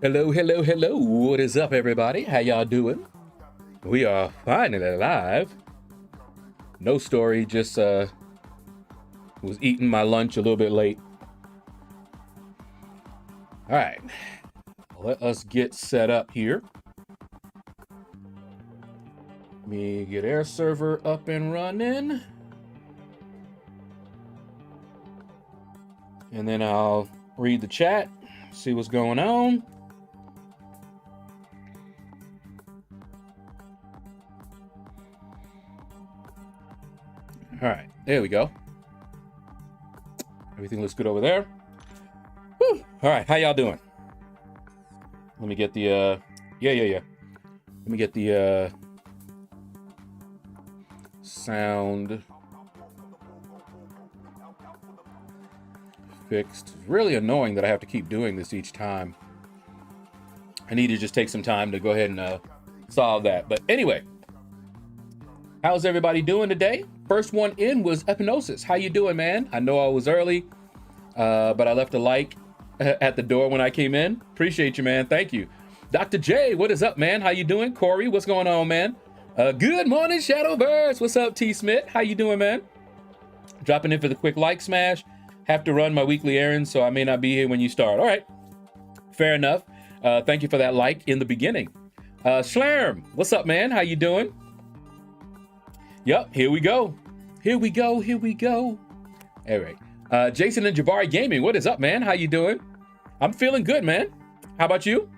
Hello, hello, hello. What is up, everybody? How y'all doing? We are finally live. No story, just was eating my lunch a little bit late. All right, let us get set up here. Let me get air server up and running. And then I'll read the chat, see what's going on. All right, there we go. Everything looks good over there. Whew. All right, how y'all doing? Let me get the, yeah. Let me get the sound fixed. It's really annoying that I have to keep doing this each time. I need to just take some time to go ahead and solve that. But anyway, how's everybody doing today? First one in was Epinosis. How you doing, man? I know I was early, but I left a like at the door when I came in. Appreciate you, man. Thank you. Dr. J, what is up, man? How you doing? Corey, what's going on, man? Good morning, Shadowverse. What's up, T. Smith? How you doing, man? Dropping in for the quick like smash. Have to run my weekly errands, so I may not be here when you start. All right, fair enough. Thank you for that like in the beginning. Schlerm, what's up, man? How you doing? Yep, here we go. Here we go. All right. Jason and Jabari Gaming, what is up, man? How you doing? I'm feeling good, man. How about you?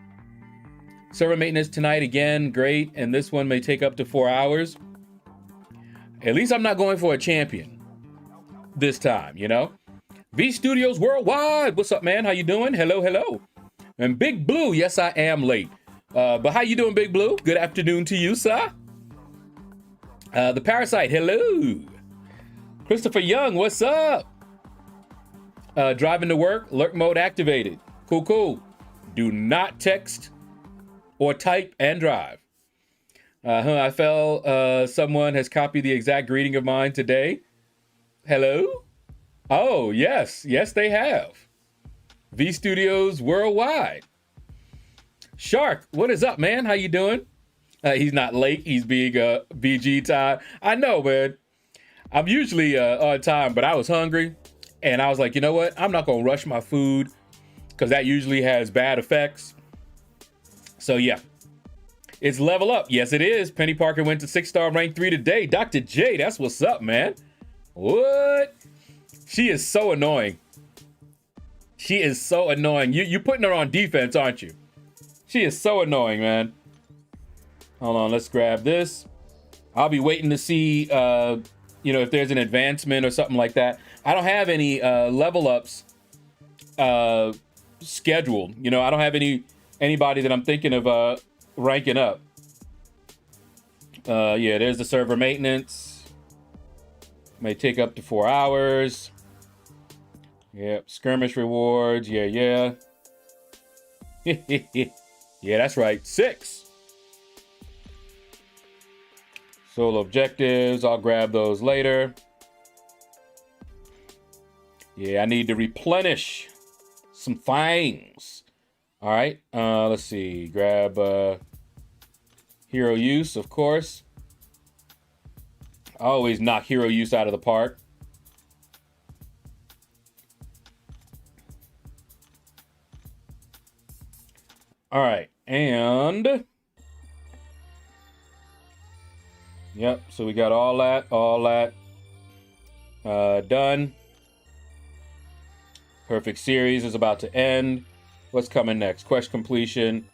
Server maintenance tonight again, great. And this one may take up to 4 hours. At least I'm not going for a champion this time, you know? V Studios Worldwide, what's up, man? How you doing? Hello. And Big Blue, yes, I am late. But how you doing, Big Blue? Good afternoon to you, sir. The Parasite, hello. Christopher Young, what's up? Driving to work, lurk mode activated. Cool. Do not text or type and drive. I felt someone has copied the exact greeting of mine today. Hello? Oh, yes, they have. V Studios Worldwide. Shark, what is up, man? How you doing? He's not late. He's being BG time. I know, man. I'm usually on time, but I was hungry. And I was like, you know what? I'm not going to rush my food because that usually has bad effects. So, yeah. It's level up. Yes, it is. Penny Parker went to 6-star rank 3 today. Dr. J, that's what's up, man. What? She is so annoying. You putting her on defense, aren't you? She is so annoying, man. Hold on, let's grab this. I'll be waiting to see, if there's an advancement or something like that. I don't have any level ups scheduled. I don't have anybody that I'm thinking of ranking up. Yeah, there's the server maintenance. May take up to 4 hours. Yep, skirmish rewards. Yeah. Yeah, that's right. 6. Solo objectives, I'll grab those later. Yeah, I need to replenish some things. All right, let's see. Grab hero use, of course. I always knock hero use out of the park. All right, and yep, so we got all that done. Perfect series is about to end. What's coming next? Quest completion.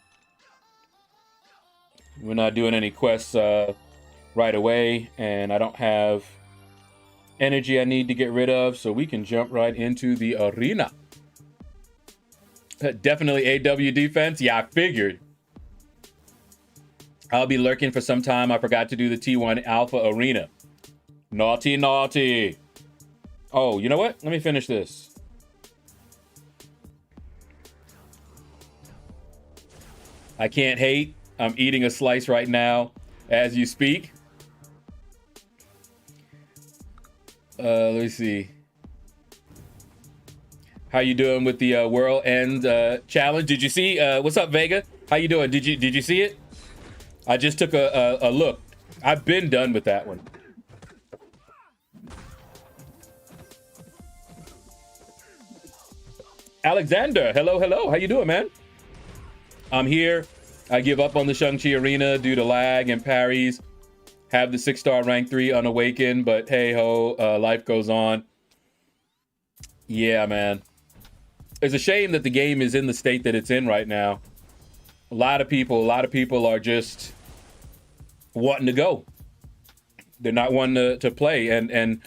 We're not doing any quests right away, and I don't have energy I need to get rid of, so we can jump right into the arena. Definitely AW defense. Yeah, I figured. I'll be lurking for some time. I forgot to do the T1 Alpha Arena. Naughty. Oh, you know what? Let me finish this. I can't hate. I'm eating a slice right now as you speak. Let me see. How you doing with the World End challenge? Did you see? What's up, Vega? How you doing? Did you see it? I just took a look. I've been done with that one. Alexander, hello, hello. How you doing, man? I'm here. I give up on the Shang-Chi arena due to lag and parries. Have the 6-star rank 3 unawakened, but hey ho, life goes on. Yeah, man. It's a shame that the game is in the state that it's in right now. A lot of people are just wanting to go. They're not wanting to play. And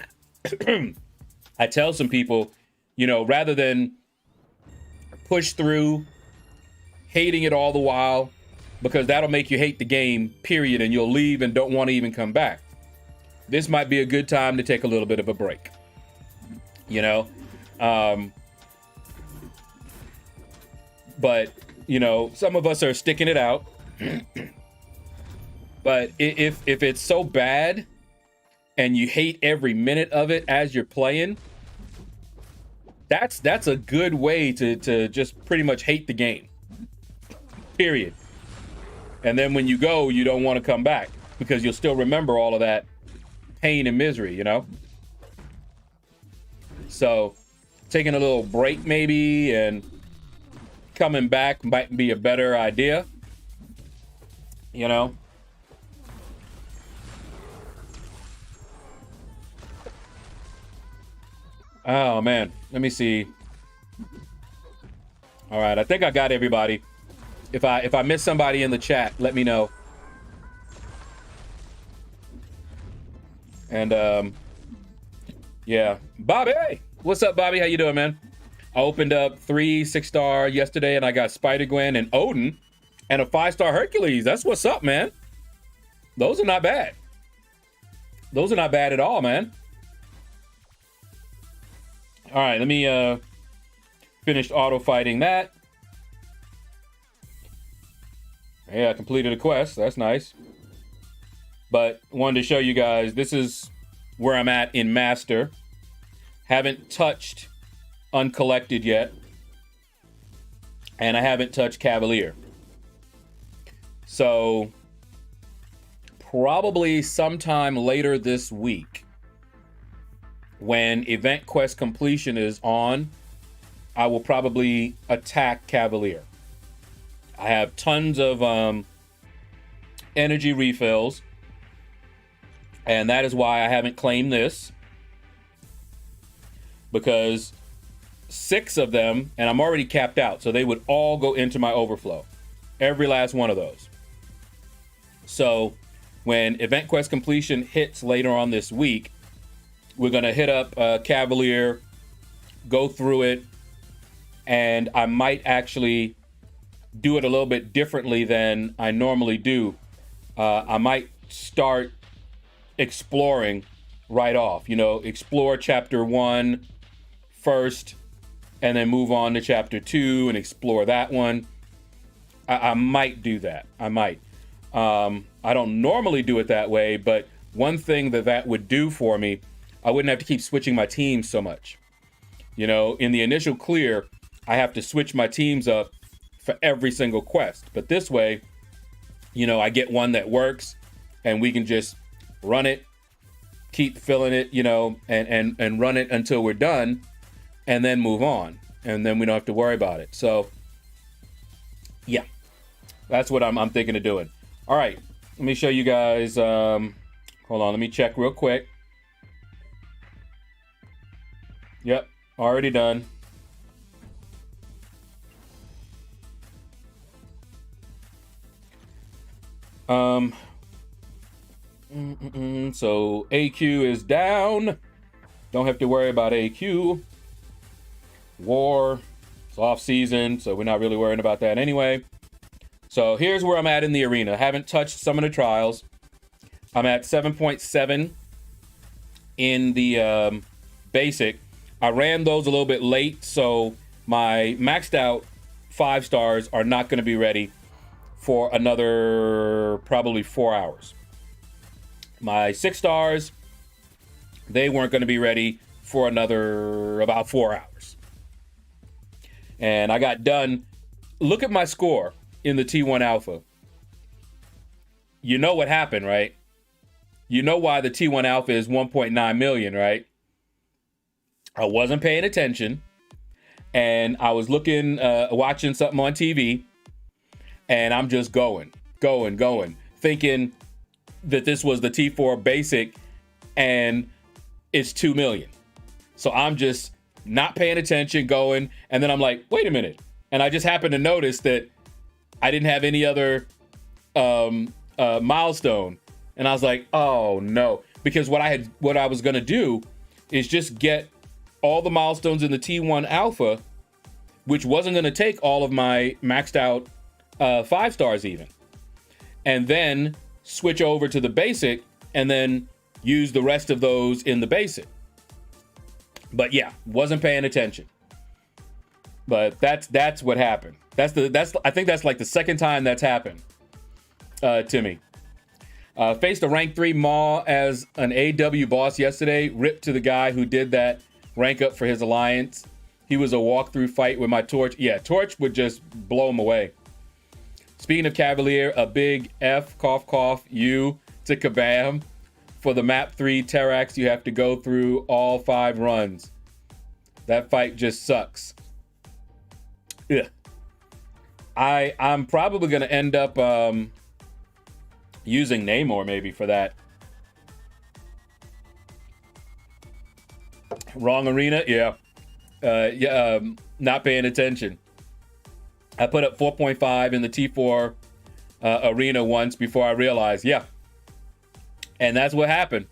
I tell some people, you know, rather than push through hating it all the while, because that'll make you hate the game, period, and you'll leave and don't want to even come back. This might be a good time to take a little bit of a break. You know? But, you know, some of us are sticking it out. But if it's so bad and you hate every minute of it as you're playing, that's a good way to just pretty much hate the game. Period. And then when you go, you don't want to come back because you'll still remember all of that pain and misery, you know? So taking a little break maybe and coming back might be a better idea, you know? Oh man, let me see. All right, I think I got everybody. If I miss somebody in the chat, let me know. And yeah, Bobby, what's up, Bobby? How you doing, man? I opened up 3 6-star yesterday, and I got Spider-Gwen and Odin, and a 5-star Hercules. That's what's up, man. Those are not bad. Those are not bad at all, man. All right, let me finish auto fighting that. Yeah, I completed a quest. That's nice. But wanted to show you guys, this is where I'm at in Master. Haven't touched Uncollected yet. And I haven't touched Cavalier. So probably sometime later this week, when event quest completion is on, I will probably attack Cavalier. I have tons of energy refills, and that is why I haven't claimed this, because 6 of them, and I'm already capped out, so they would all go into my overflow, every last one of those. So when event quest completion hits later on this week, we're gonna hit up Cavalier, go through it, and I might actually do it a little bit differently than I normally do. I might start exploring right off, you know, explore chapter 1 first, and then move on to chapter 2 and explore that one. I might do that. I might. I don't normally do it that way, but one thing that would do for me, I wouldn't have to keep switching my teams so much. You know, in the initial clear, I have to switch my teams up for every single quest. But this way, you know, I get one that works and we can just run it, keep filling it, you know, and run it until we're done and then move on. And then we don't have to worry about it. So yeah, that's what I'm thinking of doing. All right, let me show you guys. Hold on, let me check real quick. Yep, already done. So AQ is down. Don't have to worry about AQ. War, it's off season, so we're not really worrying about that anyway. So here's where I'm at in the arena. I haven't touched some of the trials. I'm at 7.7 in the basic. I ran those a little bit late, so my maxed out 5 stars are not going to be ready for another probably 4 hours. My 6 stars, they weren't going to be ready for another about 4 hours. and I got done. Look at my score in the T1 Alpha. You know what happened, right? You know why the T1 Alpha is 1.9 million, right? I wasn't paying attention, and I was watching something on TV, and I'm just going, thinking that this was the T4 basic, and it's 2 million. So I'm just not paying attention, going, and then I'm like, wait a minute. And I just happened to notice that I didn't have any other milestone. And I was like, oh no. Because what I was gonna do is just get all the milestones in the T1 Alpha, which wasn't gonna take all of my maxed out 5 stars even. And then switch over to the basic and then use the rest of those in the basic. But yeah, wasn't paying attention. But that's what happened. I think that's like the second time that's happened to me. Faced a rank 3 Maw as an AW boss yesterday. Ripped to the guy who did that rank up for his alliance. He was a walkthrough fight with my Torch. Yeah, Torch would just blow him away. Speaking of Cavalier, a big F, cough, cough, U to Kabam. For the map 3 Terrax, you have to go through all 5 runs. That fight just sucks. Ugh. I'm probably going to end up using Namor maybe for that. Wrong arena? Yeah. Not paying attention. I put up 4.5 in the T4 arena once before I realized, yeah. And that's what happened.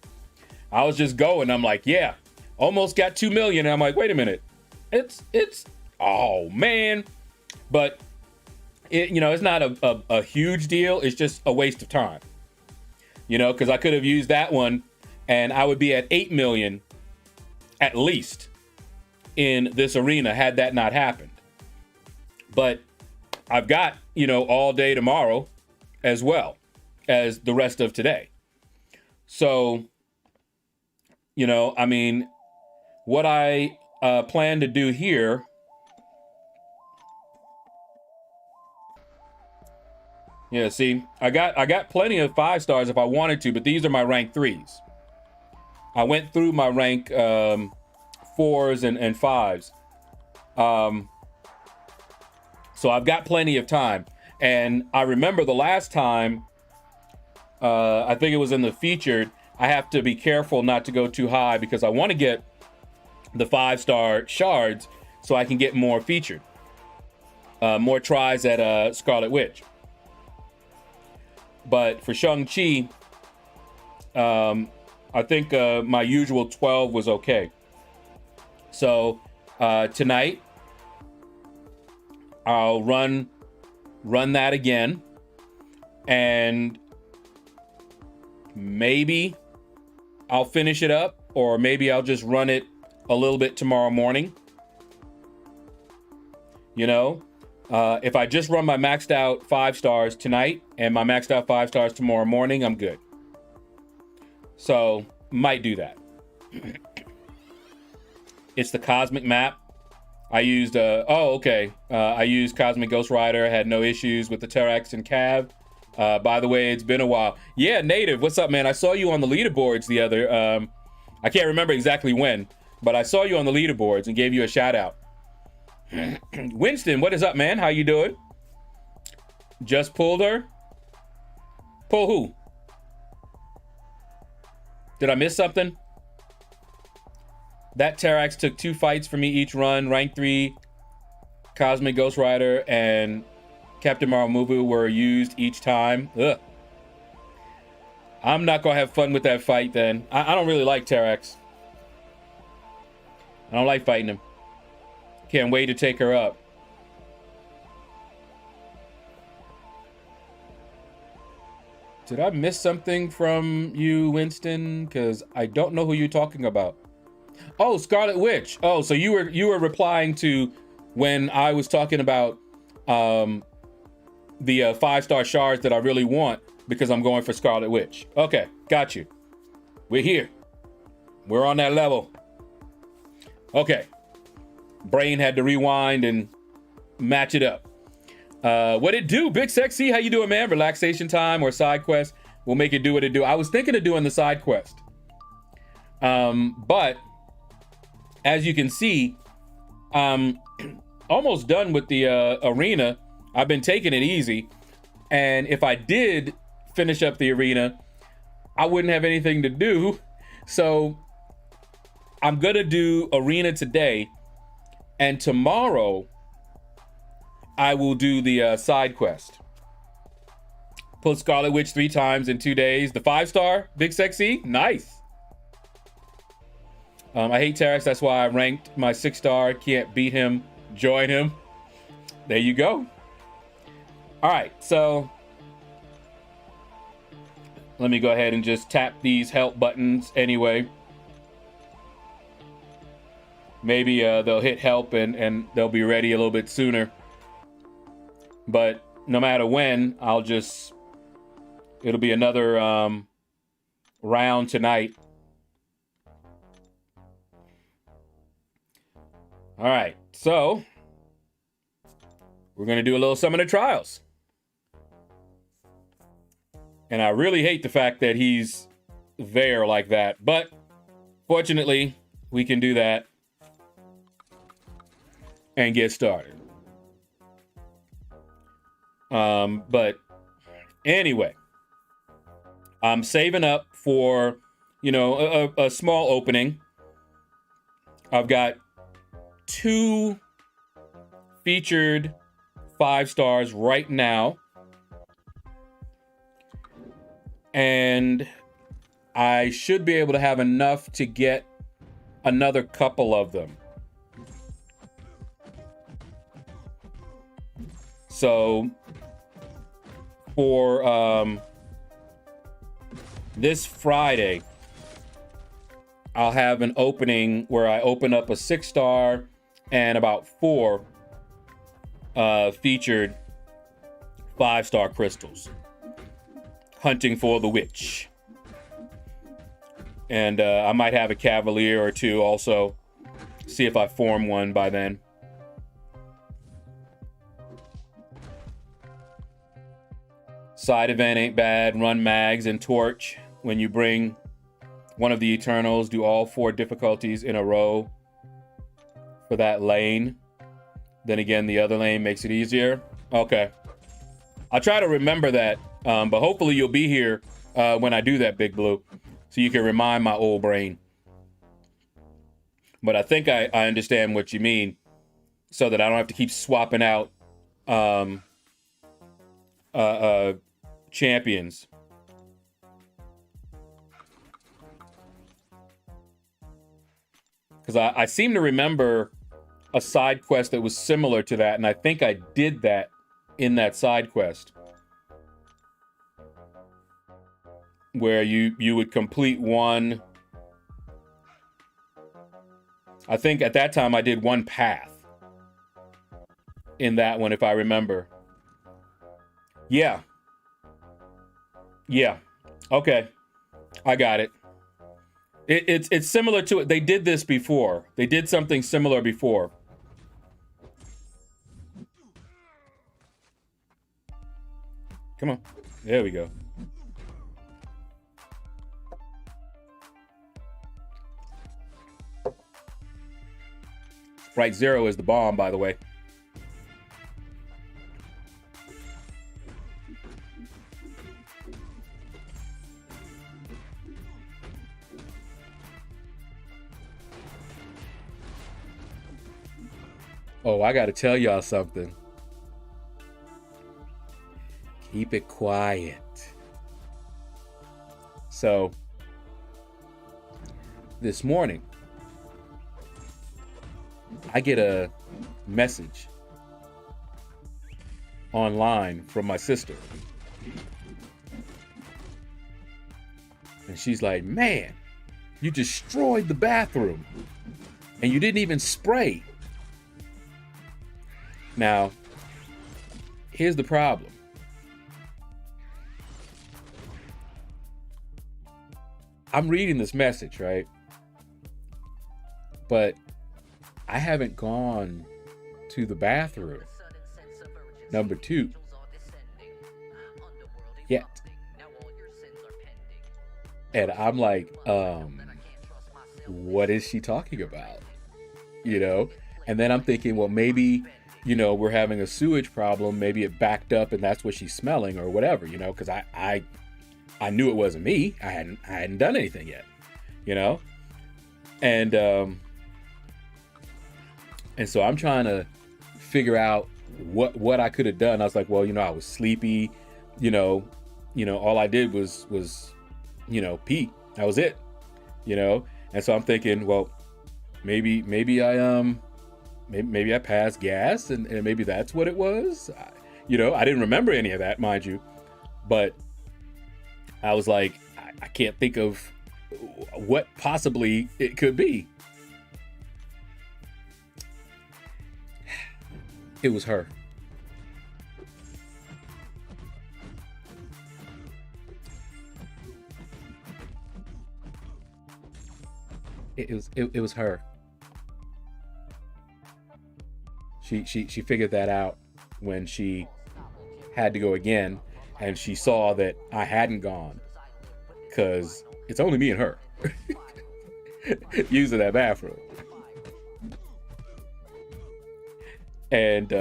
I was just going. I'm like, yeah, almost got 2 million. And I'm like, wait a minute. It's, oh man. But it's not a huge deal. It's just a waste of time, because I could have used that one and I would be at 8 million at least in this arena had that not happened. But I've got, all day tomorrow as well as the rest of today. So, what I plan to do here. Yeah, see, I got plenty of 5 stars if I wanted to, but these are my rank 3s. I went through my rank 4s and 5s. So I've got plenty of time. And I remember the last time, I think it was in the featured, I have to be careful not to go too high because I want to get the 5-star shards so I can get more featured. More tries at Scarlet Witch. But for Shang-Chi, I think my usual 12 was okay. So tonight, I'll run that again. And maybe I'll finish it up, or maybe I'll just run it a little bit tomorrow morning. If I just run my maxed out 5 stars tonight and my maxed out 5 stars tomorrow morning, I'm good. So might do that. It's the Cosmic map. I used, I used Cosmic Ghost Rider. I had no issues with the Terrax and Cav. By the way, it's been a while. Yeah, Native, what's up, man? I saw you on the leaderboards the other, I can't remember exactly when, but I saw you on the leaderboards and gave you a shout out. Winston, what is up, man? How you doing? Just pulled her? Pull who? Did I miss something? That Terrax took 2 fights for me each run. Rank 3, Cosmic Ghost Rider, and Captain Marvel were used each time. Ugh. I'm not going to have fun with that fight then. I don't really like Terrax. I don't like fighting him. Can't wait to take her up. Did I miss something from you, Winston? Because I don't know who you're talking about. Oh, Scarlet Witch. Oh, so you were replying to when I was talking about the 5-star shards that I really want because I'm going for Scarlet Witch. Okay, got you. We're here. We're on that level. Okay. Brain had to rewind and match it up. What it do? Big Sexy, how you doing, man? Relaxation time or side quest will make it do what it do. I was thinking of doing the side quest. But as you can see, I'm almost done with the arena. I've been taking it easy. And if I did finish up the arena, I wouldn't have anything to do. So I'm gonna do arena today, and tomorrow I will do the side quest. Pull Scarlet Witch 3 times in 2 days. The 5-star, Big Sexy, nice. I hate Terex, that's why I ranked my 6-star. Can't beat him, join him. There you go. All right, so let me go ahead and just tap these help buttons anyway. Maybe they'll hit help and they'll be ready a little bit sooner. But no matter when, it'll be another round tonight. All right, so we're gonna do a little Summoner Trials. And I really hate the fact that he's there like that, but fortunately, we can do that and get started. But anyway, I'm saving up for, a small opening. I've got 2 featured 5-stars right now. And I should be able to have enough to get another couple of them. So for this Friday, I'll have an opening where I open up a 6-star and about 4 featured 5-star crystals. Hunting for the witch. And I might have a cavalier or 2 also. See if I form one by then. Side event ain't bad. Run mags and torch. When you bring one of the Eternals, do all 4 difficulties in a row for that lane. Then again, the other lane makes it easier. Okay. I'll try to remember that. But hopefully you'll be here when I do that, Big Blue, so you can remind my old brain. But I think I understand what you mean, so that I don't have to keep swapping out champions. Because I seem to remember a side quest that was similar to that, and I think I did that in that side quest. Where you would complete one. I think at that time I did 1 path in that one, if I remember. Yeah. Okay. I got it. It's similar to it. They did this before. They did something similar before. Come on. There we go. Sprite Zero is the bomb, by the way. Oh, I gotta tell y'all something. Keep it quiet. So, this morning, I get a message online from my sister. And she's like, man, you destroyed the bathroom and you didn't even spray. Now, here's the problem. I'm reading this message, right? But I haven't gone to the bathroom. Number 2, yet. And I'm like, what is she talking about? You know? And then I'm thinking, well, maybe, you know, we're having a sewage problem. Maybe it backed up and that's what she's smelling or whatever, you know, because I knew it wasn't me. I hadn't done anything yet, you know? And so I'm trying to figure out what I could have done. I was like, well, you know, I was sleepy, you know, all I did was, you know, pee. That was it, you know? And so I'm thinking, well, maybe I passed gas and maybe that's what it was. You know, I didn't remember any of that, mind you, but I was like, I can't think of what possibly it could be. It was her. It was her. She figured that out when she had to go again, and she saw that I hadn't gone, because it's only me and her using that bathroom. And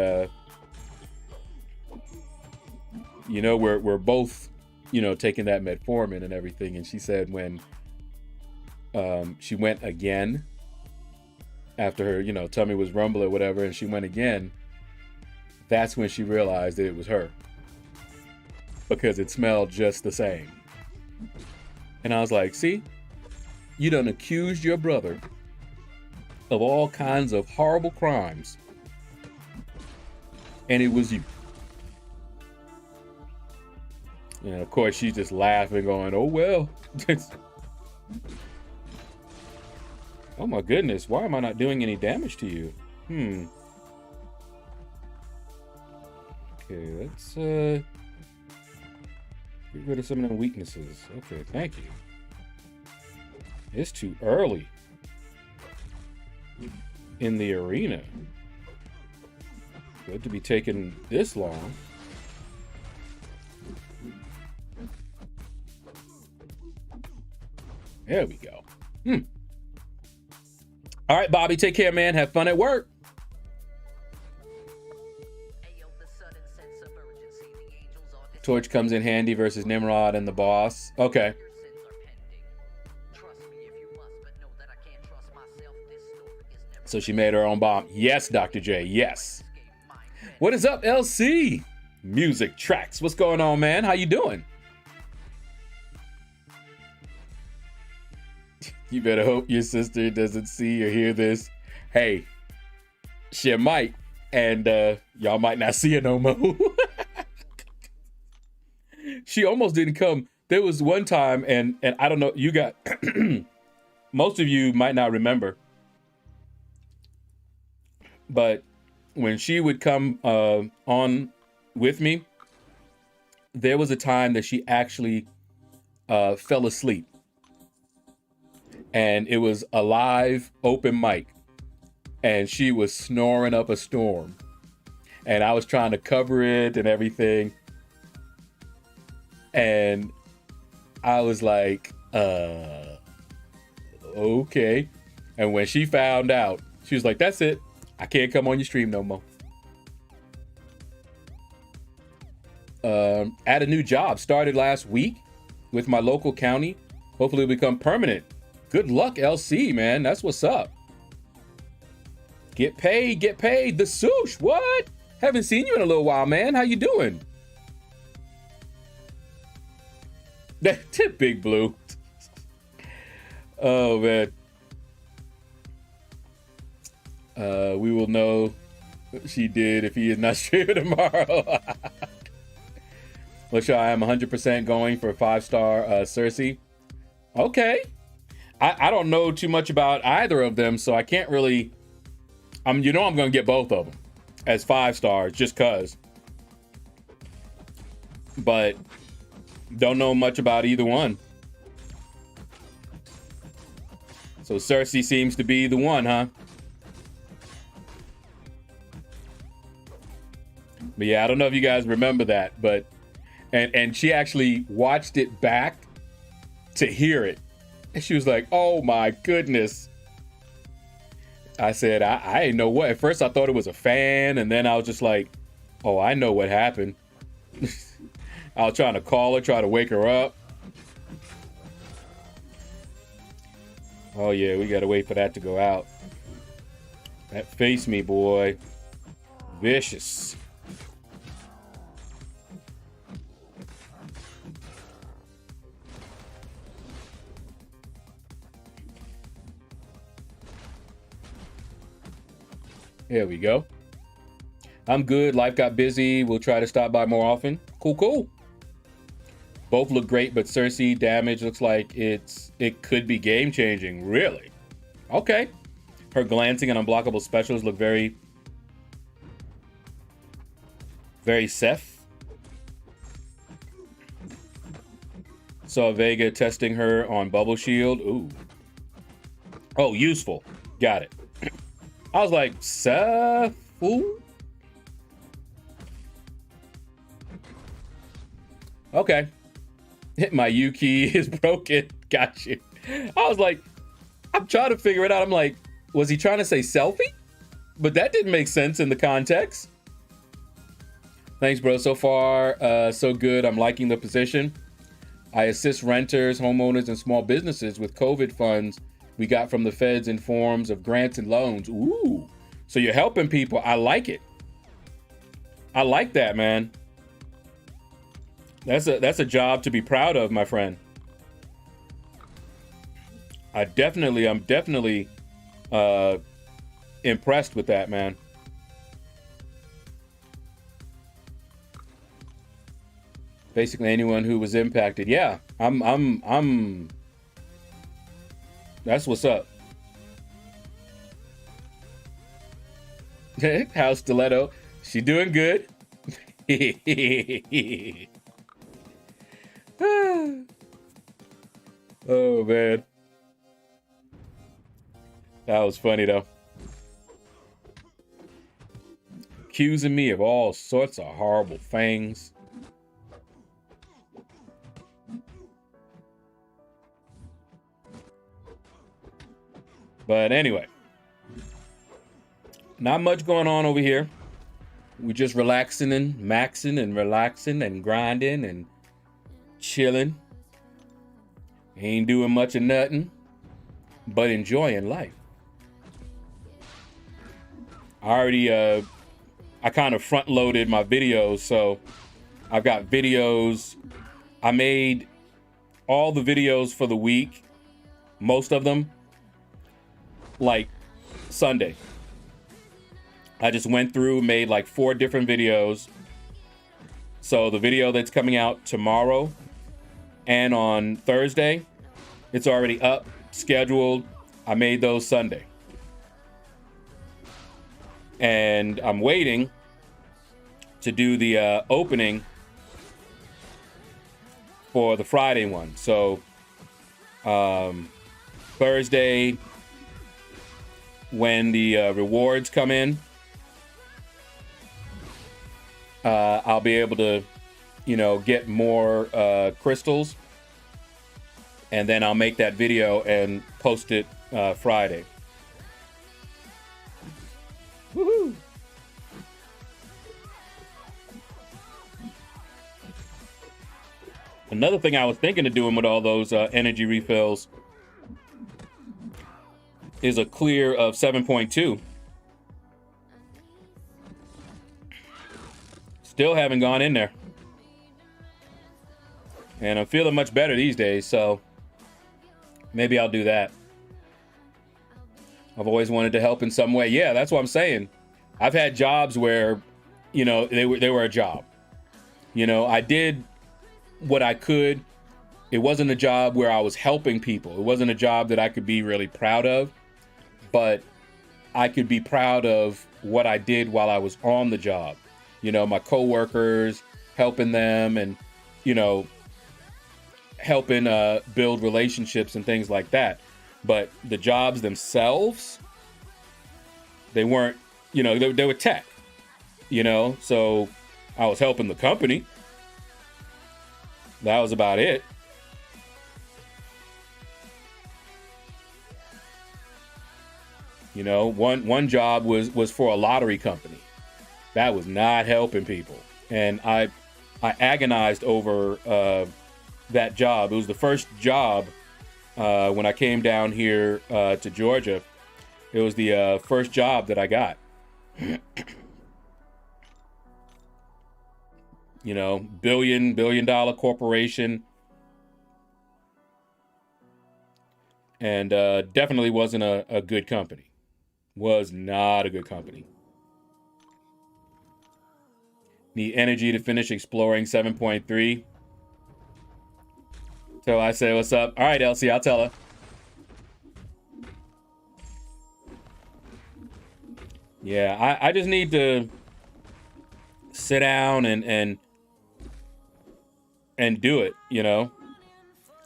you know, we're both, you know, taking that metformin and everything. And she said when she went again after her, you know, tummy was rumbling or whatever, and she went again, that's when she realized that it was her, because it smelled just the same. And I was like, see, you done accused your brother of all kinds of horrible crimes, and it was you. And of course, she's just laughing, going, oh, well. Oh my goodness, why am I not doing any damage to you? Okay, let's get rid of some of them weaknesses. Okay, thank you. It's too early in the arena. Good to be taking this long. There we go. All right, Bobby, take care, man. Have fun at work. Torch comes in handy versus Nimrod and the boss. Okay. So she made her own bomb. Yes, Dr. J, yes. What is up, LC? Music Tracks. What's going on, man? How you doing? You better hope your sister doesn't see or hear this. Hey, she might, and y'all might not see her no more. She almost didn't come. There was one time, and I don't know, you got, most of you might not remember, but when she would come on with me, there was a time that she actually fell asleep. And it was a live open mic, and she was snoring up a storm, and I was trying to cover it and everything. And I was like, okay. And when she found out, she was like, that's it. I can't come on your stream no more. At a new job, started last week with my local county. Hopefully it'll become permanent. Good luck, LC, man. That's what's up. Get paid, get paid. The Swoosh, what? Haven't seen you in a little while, man. How you doing? Tip Big Blue. Oh, man. We will know what she did if he is not streaming tomorrow. Let's show I am 100% going for 5-star Cersei. Okay. I don't know too much about either of them, so I can't really. You know, I'm going to get both of them as 5 stars just cause. But don't know much about either one. So Cersei seems to be the one, huh? But yeah, I don't know if you guys remember that, but and she actually watched it back to hear it. And she was like, oh my goodness. I said, I didn't know what. At first I thought it was a fan, and then I was just like, oh, I know what happened. I was trying to call her, try to wake her up. Oh yeah, we gotta wait for that to go out. That face me, boy. Vicious. There we go. I'm good. Life got busy. We'll try to stop by more often. Cool, cool. Both look great, but Cersei damage looks like it could be game changing. Really? Okay. Her glancing and unblockable specials look very, very Seth. Saw Vega testing her on Bubble Shield. Ooh. Oh, useful. Got it. I was like, Seth? Ooh. Okay. My U key is broken. Got you. I was like, I'm trying to figure it out. I'm like, was he trying to say selfie? But that didn't make sense in the context. Thanks, bro. So far, so good. I'm liking the position. I assist renters, homeowners, and small businesses with COVID funds we got from the feds in forms of grants and loans. Ooh. So you're helping people. I like it. I like that, man. That's a job to be proud of, my friend. I'm definitely impressed with that, man. Basically anyone who was impacted. Yeah, I'm that's what's up. How's Stiletto? She doing good. Oh man, that was funny though. Accusing me of all sorts of horrible things. But anyway, not much going on over here. We're just relaxing and maxing and relaxing and grinding and chilling. Ain't doing much of nothing, but enjoying life. I kind of front loaded my videos, so I've got videos. I made all the videos for the week, most of them, like Sunday. I just went through, made like 4 different videos. So the video that's coming out tomorrow and on Thursday, it's already up, scheduled. I made those Sunday. And I'm waiting to do the opening for the Friday one. So Thursday, when the rewards come in, I'll be able to, get more crystals, and then I'll make that video and post it Friday. Woohoo! Another thing I was thinking of doing with all those energy refills is a clear of 7.2. Still haven't gone in there. And I'm feeling much better these days, so maybe I'll do that. I've always wanted to help in some way. Yeah, that's what I'm saying. I've had jobs where, they were a job. I did what I could. It wasn't a job where I was helping people. It wasn't a job that I could be really proud of, but I could be proud of what I did while I was on the job. My coworkers, helping them, and, helping build relationships and things like that. But the jobs themselves, they weren't, they were tech, so I was helping the company. That was about it. You know, one job was for a lottery company. That was not helping people. And I agonized over that job. It was the first job when I came down here to Georgia. It was the first job that I got. You know, billion dollar corporation. And definitely wasn't a good company. Was not a good company. Need energy to finish exploring 7.3. So I say, what's up? All right, Elsie, I'll tell her. Yeah, I just need to sit down and do it, you know?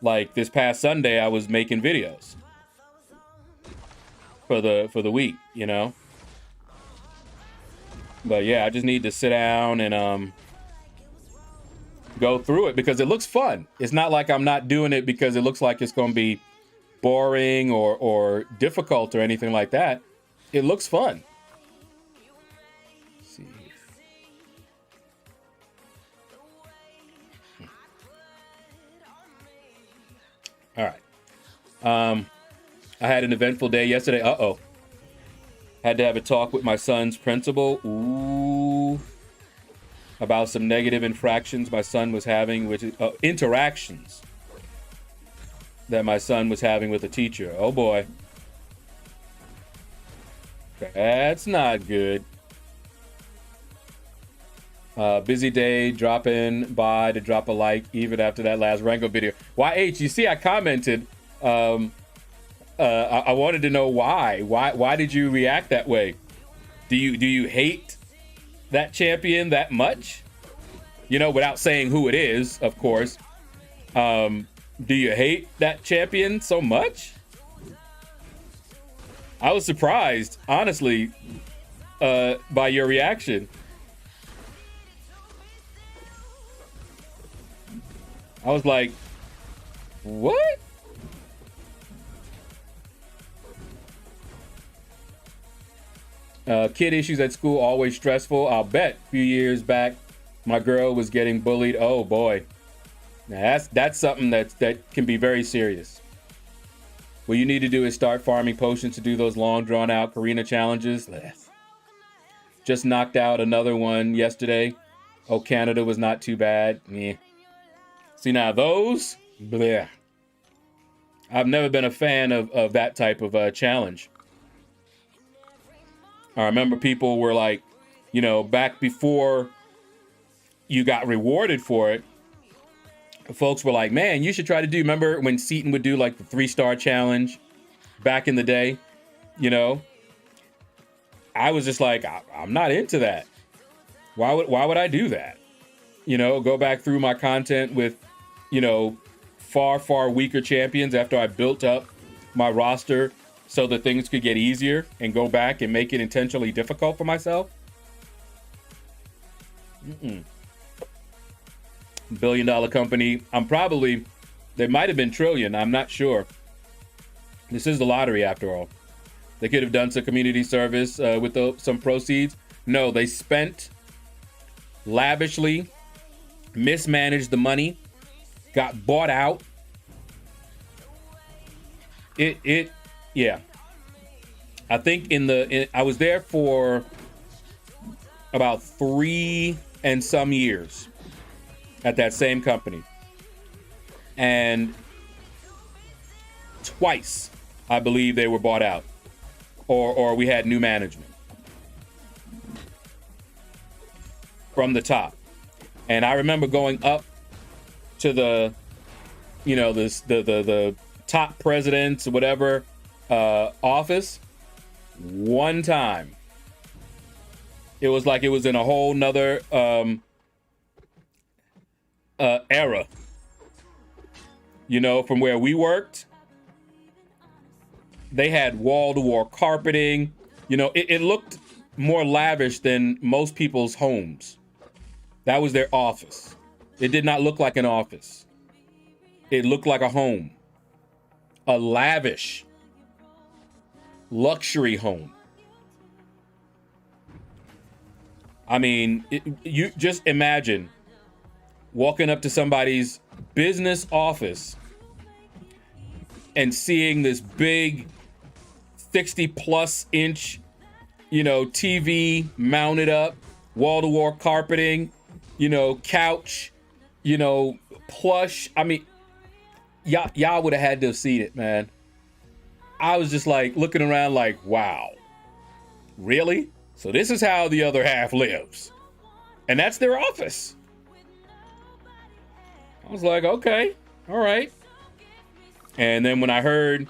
Like this past Sunday, I was making videos for the week, you know? But yeah, I just need to sit down and go through it because it looks fun. It's not like I'm not doing it because it looks like it's going to be boring or difficult or anything like that. It looks fun. Let's see here. All right. I had an eventful day yesterday. Had to have a talk with my son's principal. Ooh. About some negative infractions my son was having, which is interactions that my son was having with a teacher. Oh boy. That's not good. Busy day, dropping by to drop a like even after that last Rango video. YH, you see I commented. I wanted to know why. Why did you react that way? Do you hate that champion that much? You know, without saying who it is, of course. Do you hate that champion so much? I was surprised, honestly, by your reaction. I was like, what? Kid issues at school, always stressful. I'll bet a few years back, my girl was getting bullied. Oh boy. Now that's something that can be very serious. What you need to do is start farming potions to do those long drawn out Karina challenges. Just knocked out another one yesterday. Oh, Canada was not too bad. Yeah. See now those, bleh. I've never been a fan of that type of challenge. I remember people were like, you know, back before you got rewarded for it, folks were like, man, you should try to do, remember when Seaton would do like the 3-star challenge back in the day, you know? I was just like, I'm not into that. Why would I do that? You know, go back through my content with, you know, far weaker champions after I built up my roster so that things could get easier and go back and make it intentionally difficult for myself. Billion-dollar company. They might have been trillion. I'm not sure. This is the lottery after all. They could have done some community service with some proceeds. No, they spent lavishly, mismanaged the money, got bought out. Yeah. I think I was there for about 3 and some years at that same company. And twice, I believe they were bought out or we had new management from the top. And I remember going up to the, you know, the top presidents or whatever office one time. It was like it was in a whole nother era, you know, from where we worked. They had wall-to-wall carpeting. You know, it looked more lavish than most people's homes. That was their office. It did not look like an office. It looked like a home. A lavish luxury home. I mean, you just imagine walking up to somebody's business office and seeing this big 60+ inch, you know, TV mounted up, wall-to-wall carpeting, you know, couch, you know, plush. I mean, y'all would have had to have seen it, man. I was just like looking around like, wow, really? So this is how the other half lives. And that's their office. I was like, okay, all right. And then when I heard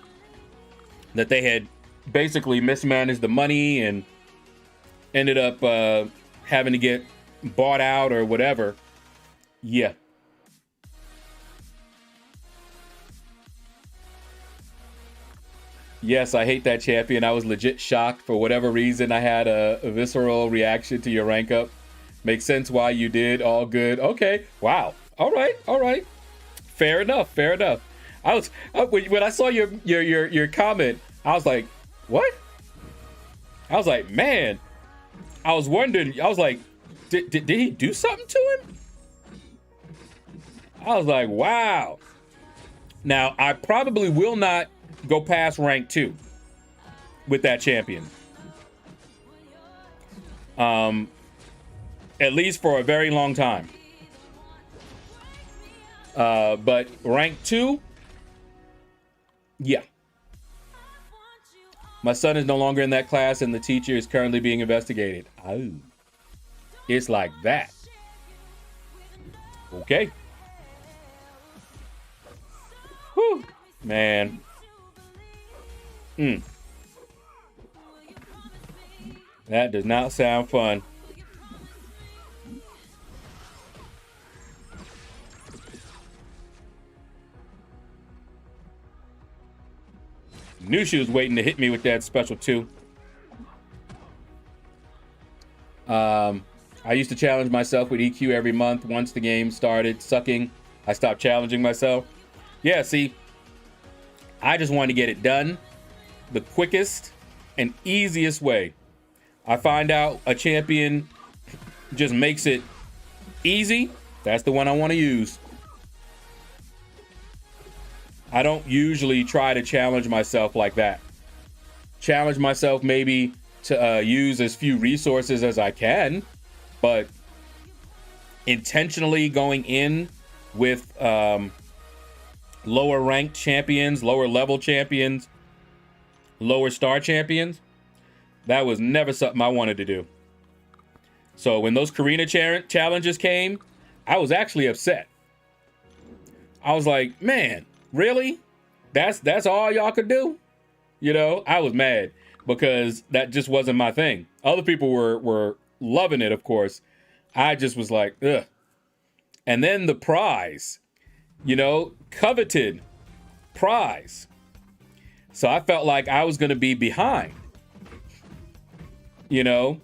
that they had basically mismanaged the money and ended up having to get bought out or whatever, yeah. Yes, I hate that champion. I was legit shocked. For whatever reason, I had a visceral reaction to your rank up. Makes sense why you did. All good. Okay. Wow. All right. All right. Fair enough. Fair enough. When I saw your comment, I was like, what? I was like, man. I was wondering. I was like, did he do something to him? I was like, wow. Now, I probably will not go past rank 2 with that champion. At least for a very long time. But rank 2, yeah. My son is no longer in that class and the teacher is currently being investigated. Oh, it's like that. Okay. Whew, man. That does not sound fun. Knew she was waiting to hit me with that special 2. I used to challenge myself with EQ every month. Once the game started sucking, I stopped challenging myself. Yeah, see, I just wanted to get it done the quickest and easiest way. I find out a champion just makes it easy. That's the one I want to use. I don't usually try to challenge myself like that. Challenge myself maybe to use as few resources as I can, but intentionally going in with lower ranked champions, lower level champions, lower star champions, that was never something I wanted to do. So when those Karina challenges came, I was actually upset. I was like, man, really? That's all y'all could do? You know, I was mad because that just wasn't my thing. Other people were loving it, of course. I just was like, ugh. And then the prize, you know, coveted prize. So I felt like I was going to be behind, you know,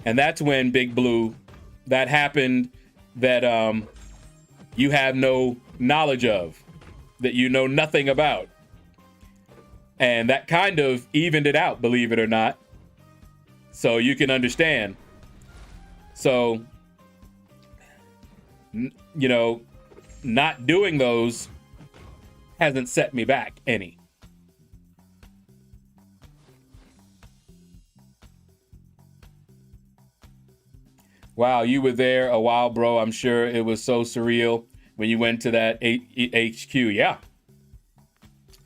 and that's when Big Blue, that happened that you have no knowledge of, that you know nothing about. And that kind of evened it out, believe it or not. So you can understand. So, you know, not doing those hasn't set me back any. Wow, you were there a while, bro. I'm sure it was so surreal when you went to that HQ. Yeah,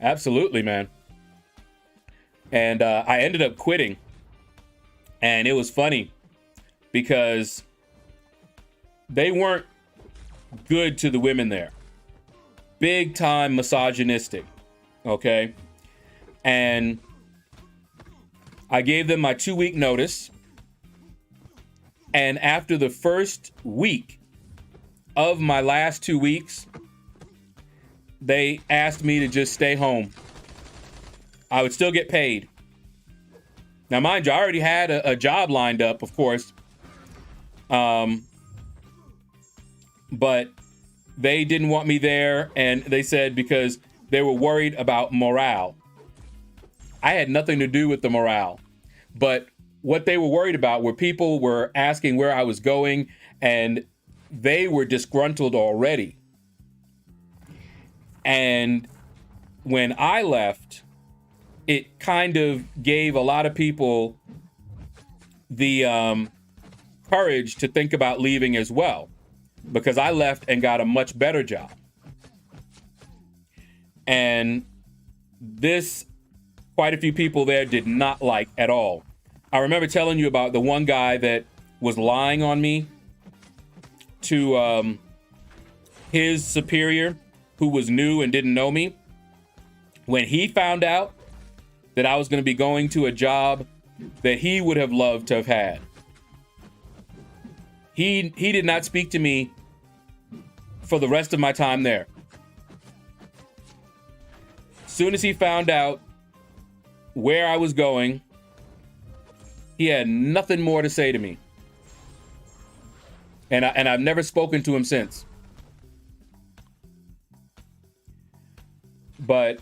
absolutely, man. And I ended up quitting. And it was funny because they weren't good to the women there. Big time misogynistic. Okay. And I gave them my 2-week notice. And after the first week of my last 2 weeks, they asked me to just stay home. I would still get paid. Now, mind you, I already had a job lined up, of course. but they didn't want me there. And they said because they were worried about morale. I had nothing to do with the morale, but what they were worried about were people were asking where I was going, and they were disgruntled already. And when I left, it kind of gave a lot of people the courage to think about leaving as well, because I left and got a much better job. And this, quite a few people there did not like at all. I remember telling you about the one guy that was lying on me to his superior, who was new and didn't know me. When he found out that I was going to be going to a job that he would have loved to have had, he did not speak to me for the rest of my time there. As soon as he found out where I was going, he had nothing more to say to me. And I've never spoken to him since. But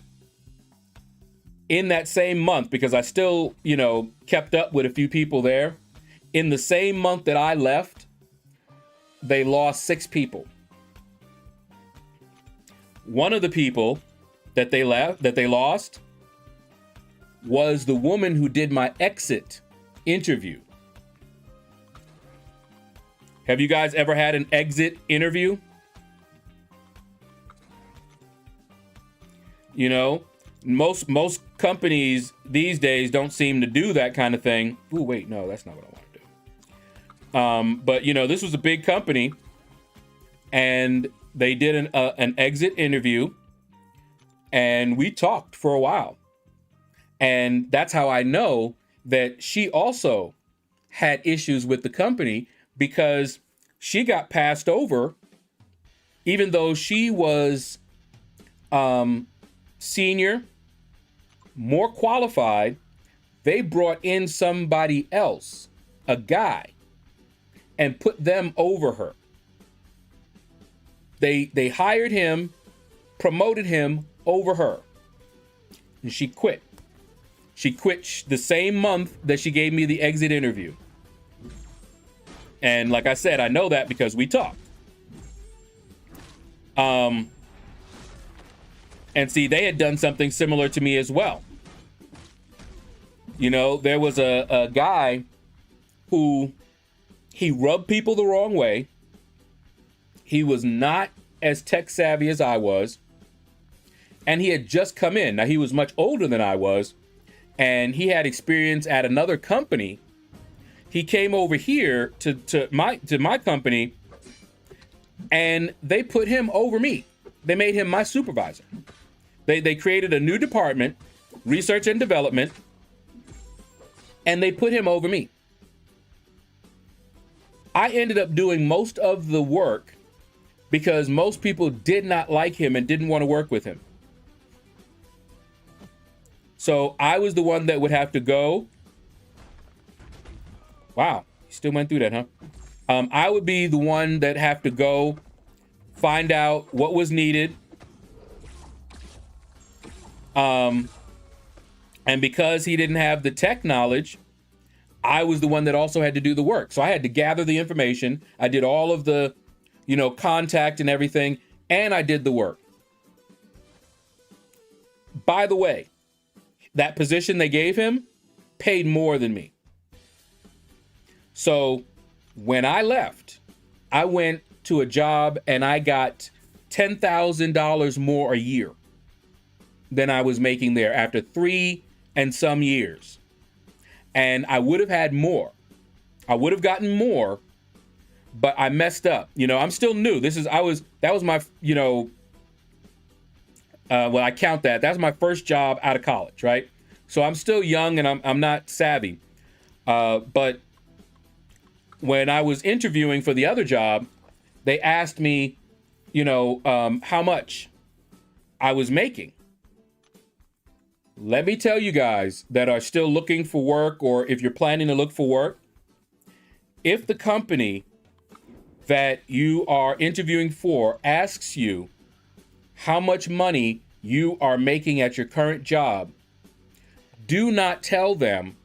in that same month, because I still, kept up with a few people there, in the same month that I left, they lost 6 people. One of the people that they lost was the woman who did my exit interview. Have you guys ever had an exit interview? Most companies these days don't seem to do that kind of thing. Ooh, wait, no, that's not what I want to do. But this was a big company, and they did an exit interview, and we talked for a while. And that's how I know that she also had issues with the company, because she got passed over, even though she was senior, more qualified. They brought in somebody else, a guy, and put them over her. They hired him, promoted him over her, and she quit. She quit the same month that she gave me the exit interview. And like I said, I know that because we talked. And see, they had done something similar to me as well. There was a guy who, he rubbed people the wrong way. He was not as tech savvy as I was. And he had just come in. Now, he was much older than I was, and he had experience at another company. He came over here to my company, and they put him over me. They made him my supervisor. They created a new department, research and development, and they put him over me. I ended up doing most of the work because most people did not like him and didn't want to work with him. So I was the one that would have to go. Wow, you still went through that, huh? I would be the one that have to go find out what was needed. And because he didn't have the tech knowledge, I was the one that also had to do the work. So I had to gather the information. I did all of the, contact and everything, and I did the work. By the way, that position they gave him paid more than me. So when I left, I went to a job and I got $10,000 more a year than I was making there after 3 and some years. And I would have had more. I would have gotten more, but I messed up. I'm still new. That was my, I count that. That's my first job out of college, right? So I'm still young and I'm not savvy. But when I was interviewing for the other job, they asked me, how much I was making. Let me tell you guys that are still looking for work, or if you're planning to look for work, if the company that you are interviewing for asks you how much money you are making at your current job, do not tell them.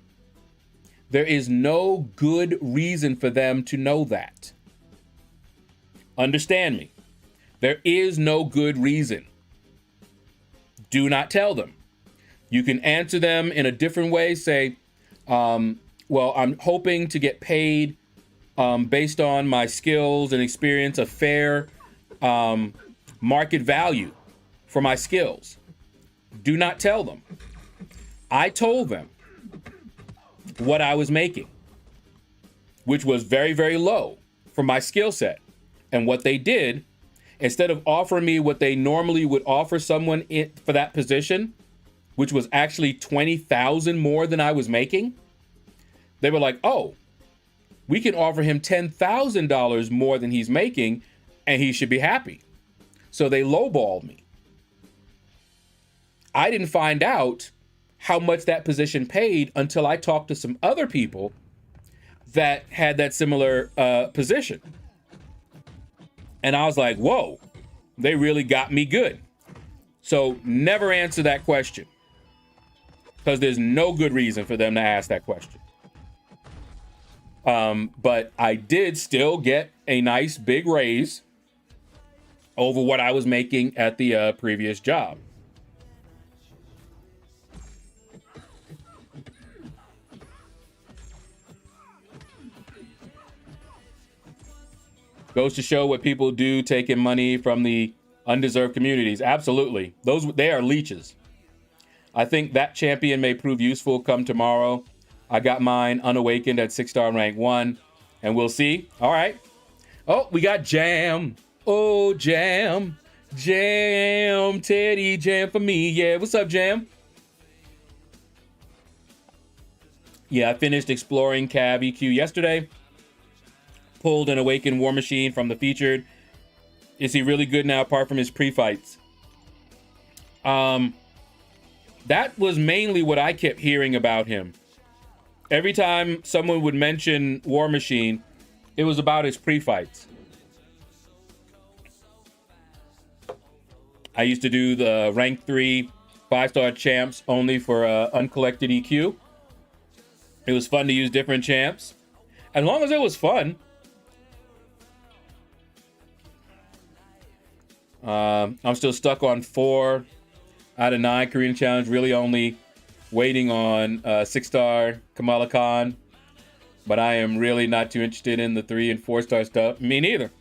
There is no good reason for them to know that. Understand me. There is no good reason. Do not tell them. You can answer them in a different way. Say, well, I'm hoping to get paid based on my skills and experience, a fair market value for my skills. Do not tell them. I told them what I was making, which was very, very low for my skill set. And what they did, instead of offering me what they normally would offer someone for that position, which was actually $20,000 more than I was making, they were like, oh, we can offer him $10,000 more than he's making, and he should be happy. So they lowballed me. I didn't find out how much that position paid until I talked to some other people that had that similar position. And I was like, whoa, they really got me good. So never answer that question, because there's no good reason for them to ask that question. But I did still get a nice big raise over what I was making at the previous job. Goes to show what people do taking money from the undeserved communities. Absolutely. They are leeches. I think that champion may prove useful come tomorrow. I got mine unawakened at 6-star rank 1, and we'll see. All right. Oh, we got Jam. Oh, Jam. Jam. Teddy Jam for me. Yeah, what's up, Jam? Yeah, I finished exploring Cav EQ yesterday. Pulled an Awakened War Machine from the featured. Is he really good now apart from his pre-fights? That was mainly what I kept hearing about him. Every time someone would mention War Machine, it was about his pre-fights. I used to do the rank 3 5-star champs only for uncollected EQ. It was fun to use different champs. As long as it was fun. I'm still stuck on 4 out of 9 Korean challenge, really only waiting on 6-star Kamala Khan, but I am really not too interested in the 3 and 4-star stuff. Me neither.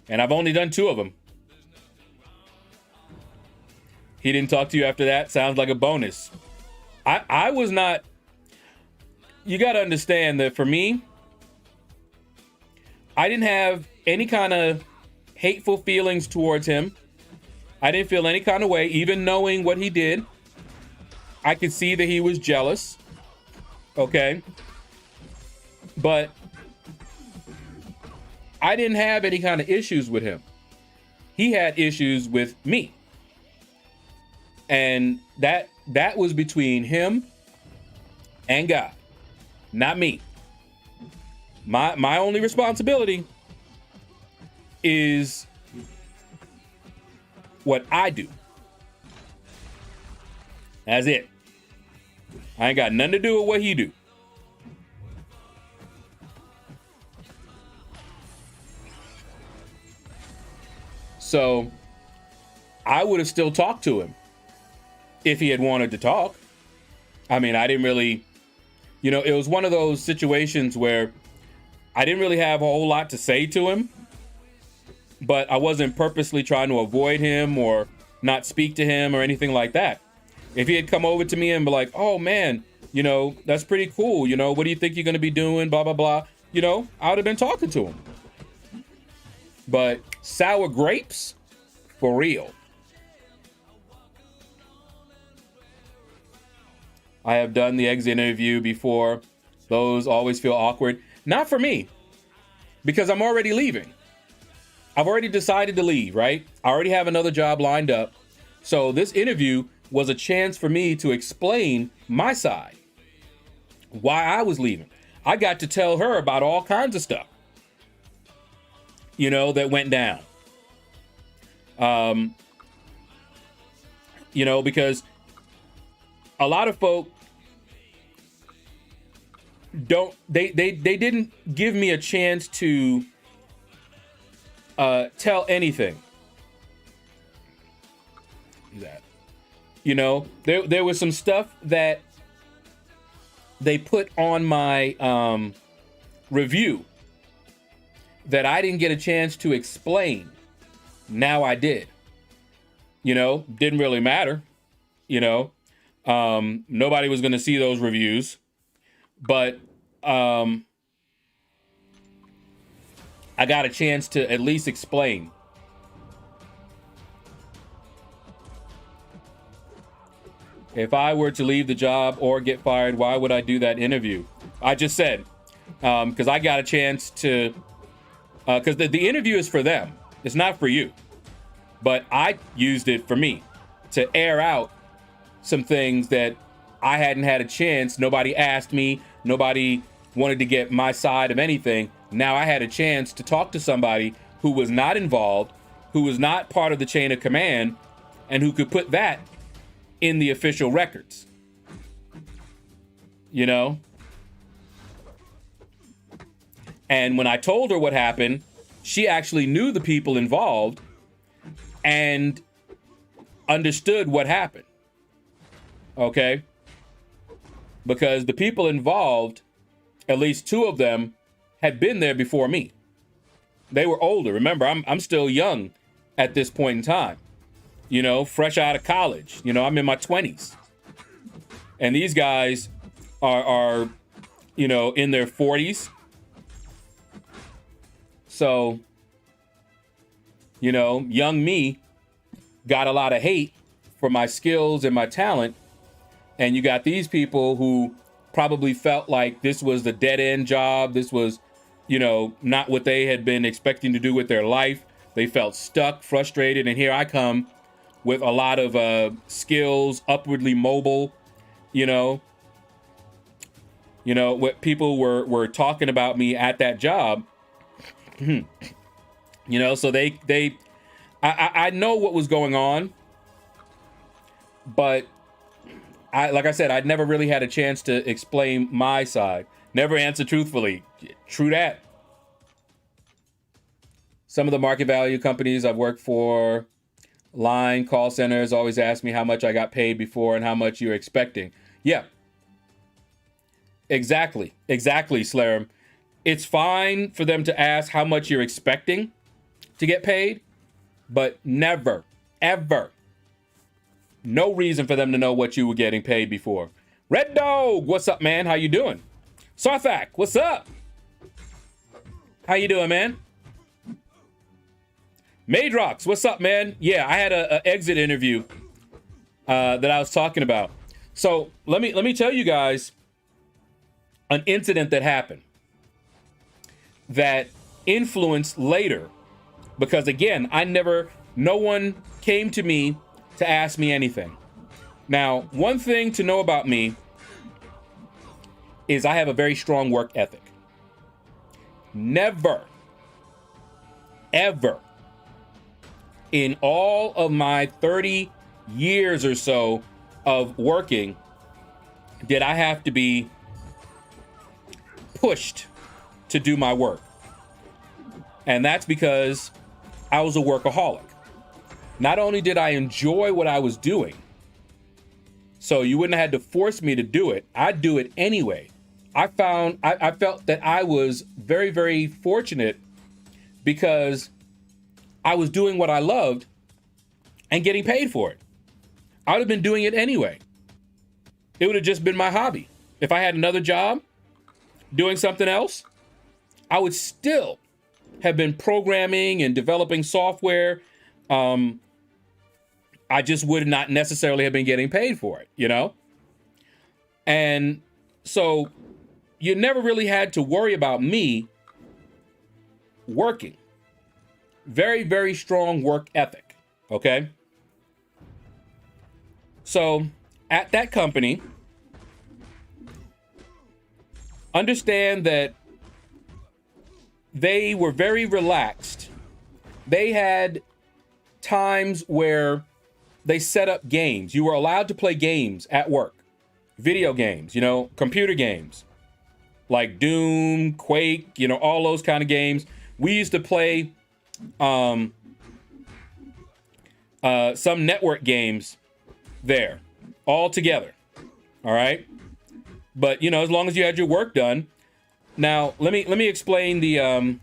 And I've only done 2 of them. He didn't talk to you after that? Sounds like a bonus. I was not... You got to understand that for me, I didn't have any kind of hateful feelings towards him. I didn't feel any kind of way, even knowing what he did. I could see that he was jealous. Okay. But I didn't have any kind of issues with him. He had issues with me. And that was between him and God, not me. My only responsibility is what I do. That's it. I ain't got nothing to do with what he do. So I would have still talked to him if he had wanted to talk. I mean, I didn't really, it was one of those situations where I didn't really have a whole lot to say to him, but I wasn't purposely trying to avoid him or not speak to him or anything like that. If he had come over to me and be like, oh man, that's pretty cool. What do you think you're going to be doing? Blah, blah, blah. I would have been talking to him. But sour grapes, for real. I have done the exit interview before. Those always feel awkward. Not for me, because I'm already leaving. I've already decided to leave, right? I already have another job lined up. So this interview was a chance for me to explain my side, why I was leaving. I got to tell her about all kinds of stuff. you know, that went down. You know, because a lot of folk they didn't give me a chance to tell anything. That, you know, there was some stuff that they put on my review that I didn't get a chance to explain. Now I did. You know, didn't really matter. You know, nobody was going to see those reviews, but I got a chance to at least explain. If I were to leave the job or get fired, why would I do that interview? I just said, because I got a chance to, because the interview is for them. It's not for you. But I used it for me to air out some things that I hadn't had a chance. Nobody asked me. Nobody wanted to get my side of anything. Now I had a chance to talk to somebody who was not involved, who was not part of the chain of command, and who could put that in the official records. You know? And when I told her what happened, she actually knew the people involved and understood what happened. Okay? Because the people involved, at least two of them, had been there before me. They were older. Remember, I'm still young at this point in time. You know, fresh out of college. You know, I'm in my 20s. And these guys are you know, in their 40s. So, you know, young me got a lot of hate for my skills and my talent. And you got these people who probably felt like this was the dead end job. This was, you know, not what they had been expecting to do with their life. They felt stuck, frustrated. And here I come with a lot of skills, upwardly mobile, you know. You know, what people were talking about me at that job. You know, so I know what was going on, but like I said, I'd never really had a chance to explain my side. Never answer truthfully. True that. Some of the market value companies I've worked for, line call centers, always ask me how much I got paid before and how much you're expecting. Yeah. Exactly, Slarum. It's fine for them to ask how much you're expecting to get paid, but never, ever, no reason for them to know what you were getting paid before. Red Dog, what's up, man? How you doing? Sarthak, what's up? How you doing, man? Madrox, what's up, man? Yeah, I had a exit interview that I was talking about. So let me tell you guys an incident that happened that influenced later, because again, no one came to me to ask me anything. Now, one thing to know about me is I have a very strong work ethic. Never, ever, in all of my 30 years or so of working, did I have to be pushed to do my work. And that's because I was a workaholic. Not only did I enjoy what I was doing, so you wouldn't have had to force me to do it, I'd do it anyway. I felt that I was very, very fortunate because I was doing what I loved and getting paid for it. I would have been doing it anyway. It would have just been my hobby. If I had another job doing something else, I would still have been programming and developing software. I just would not necessarily have been getting paid for it, you know? And so you never really had to worry about me working. Very, very strong work ethic, okay? So at that company, understand that they were very relaxed they had times where they set up games. You were allowed to play games at work, video games, you know, computer games like Doom, Quake, you know, all those kind of games. We used to play some network games there all together. All right. But, you know, as long as you had your work done. Now, let me explain the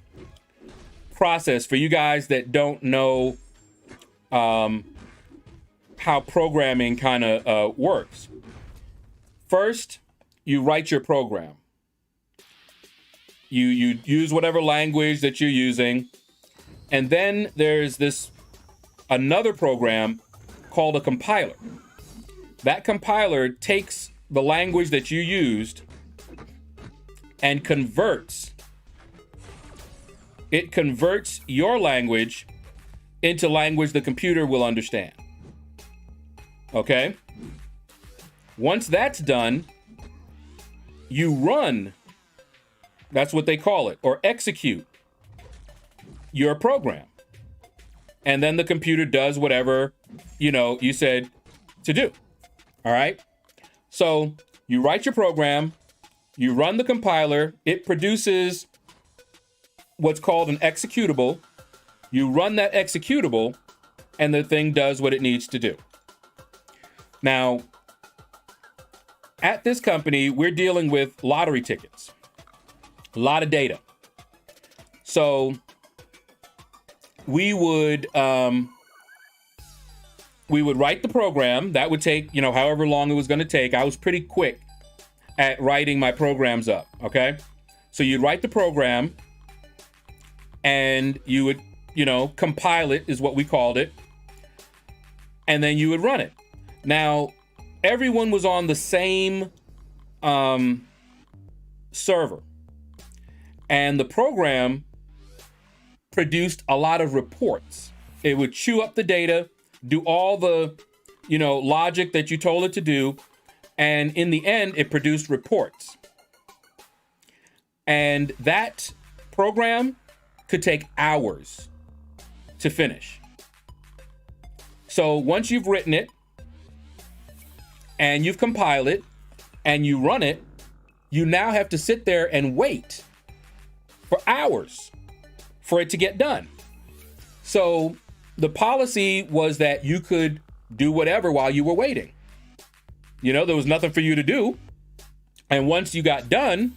process for you guys that don't know how programming kind of works. First, you write your program. You use whatever language that you're using. And then there's another program called a compiler. That compiler takes the language that you used and converts your language into language the computer will understand. Okay? Once that's done, you run, that's what they call it, or execute your program. And then the computer does whatever, you know, you said to do. All right? So you write your program, you run the compiler, it produces what's called an executable. You run that executable, and the thing does what it needs to do. Now, at this company, we're dealing with lottery tickets, a lot of data. So we would write the program. That would take, you know, however long it was going to take. I was pretty quick at writing my programs up, okay? So you'd write the program, and you would, you know, compile it is what we called it, and then you would run it. Now, everyone was on the same server, and the program produced a lot of reports. It would chew up the data, do all the, you know, logic that you told it to do, and in the end, it produced reports. And that program could take hours to finish. So once you've written it, and you've compiled it, and you run it, you now have to sit there and wait for hours for it to get done. So the policy was that you could do whatever while you were waiting. You know, there was nothing for you to do. And once you got done,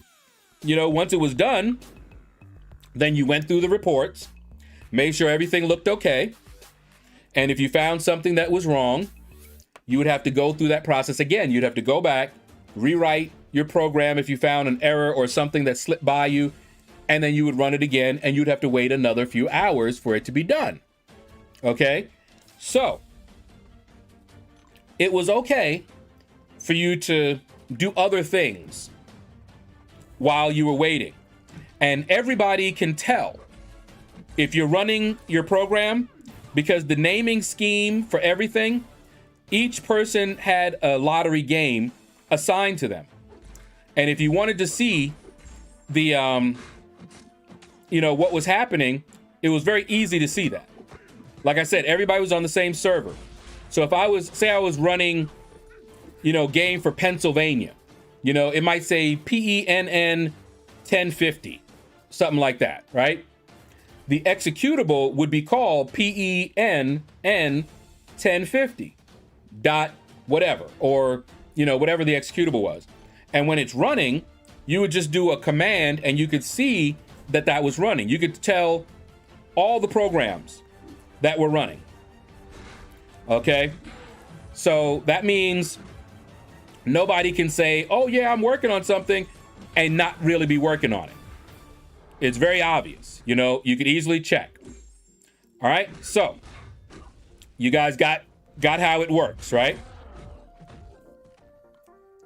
you know, once it was done, then you went through the reports, made sure everything looked okay. And if you found something that was wrong, you would have to go through that process again. You'd have to go back, rewrite your program if you found an error or something that slipped by you, and then you would run it again, and you'd have to wait another few hours for it to be done. Okay? So, it was okay for you to do other things while you were waiting. And everybody can tell if you're running your program, because the naming scheme for everything, each person had a lottery game assigned to them. And if you wanted to see the, you know, what was happening, it was very easy to see that. Like I said, everybody was on the same server. So if I was running, you know, game for Pennsylvania, you know, it might say PENN 1050, something like that, right? The executable would be called PENN 1050 dot whatever, or, you know, whatever the executable was. And when it's running, you would just do a command and you could see that that was running. You could tell all the programs that were running. Okay? So that means nobody can say, oh yeah, I'm working on something, and not really be working on it. It's very obvious. You know, you could easily check. All right? So you guys got how it works, right?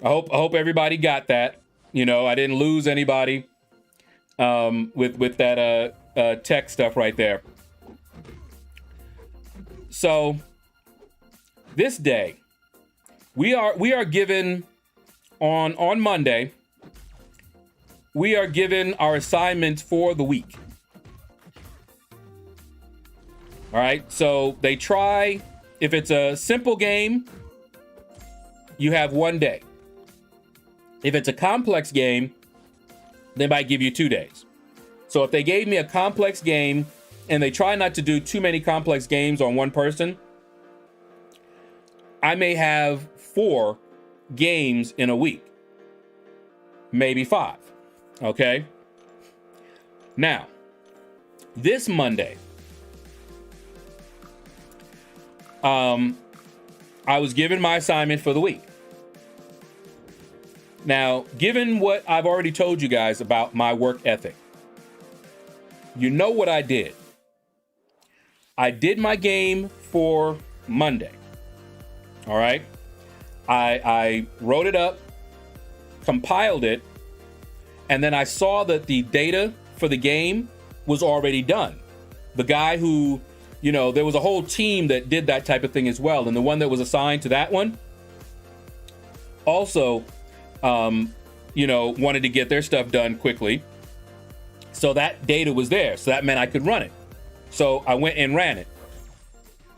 I hope everybody got that. You know, I didn't lose anybody with that tech stuff right there. So this day, we are given on Monday, we are given our assignments for the week. All right, so they try, if it's a simple game, you have 1 day. If it's a complex game, they might give you 2 days. So if they gave me a complex game, and they try not to do too many complex games on one person, I may have 4 games in a week, maybe 5. Okay. Now, this Monday, I was given my assignment for the week. Now, given what I've already told you guys about my work ethic, you know what I did. I did my game for Monday. All right. I wrote it up, compiled it, and then I saw that the data for the game was already done. The guy who, you know, there was a whole team that did that type of thing as well. And the one that was assigned to that one also, you know, wanted to get their stuff done quickly. So that data was there. So that meant I could run it. So I went and ran it.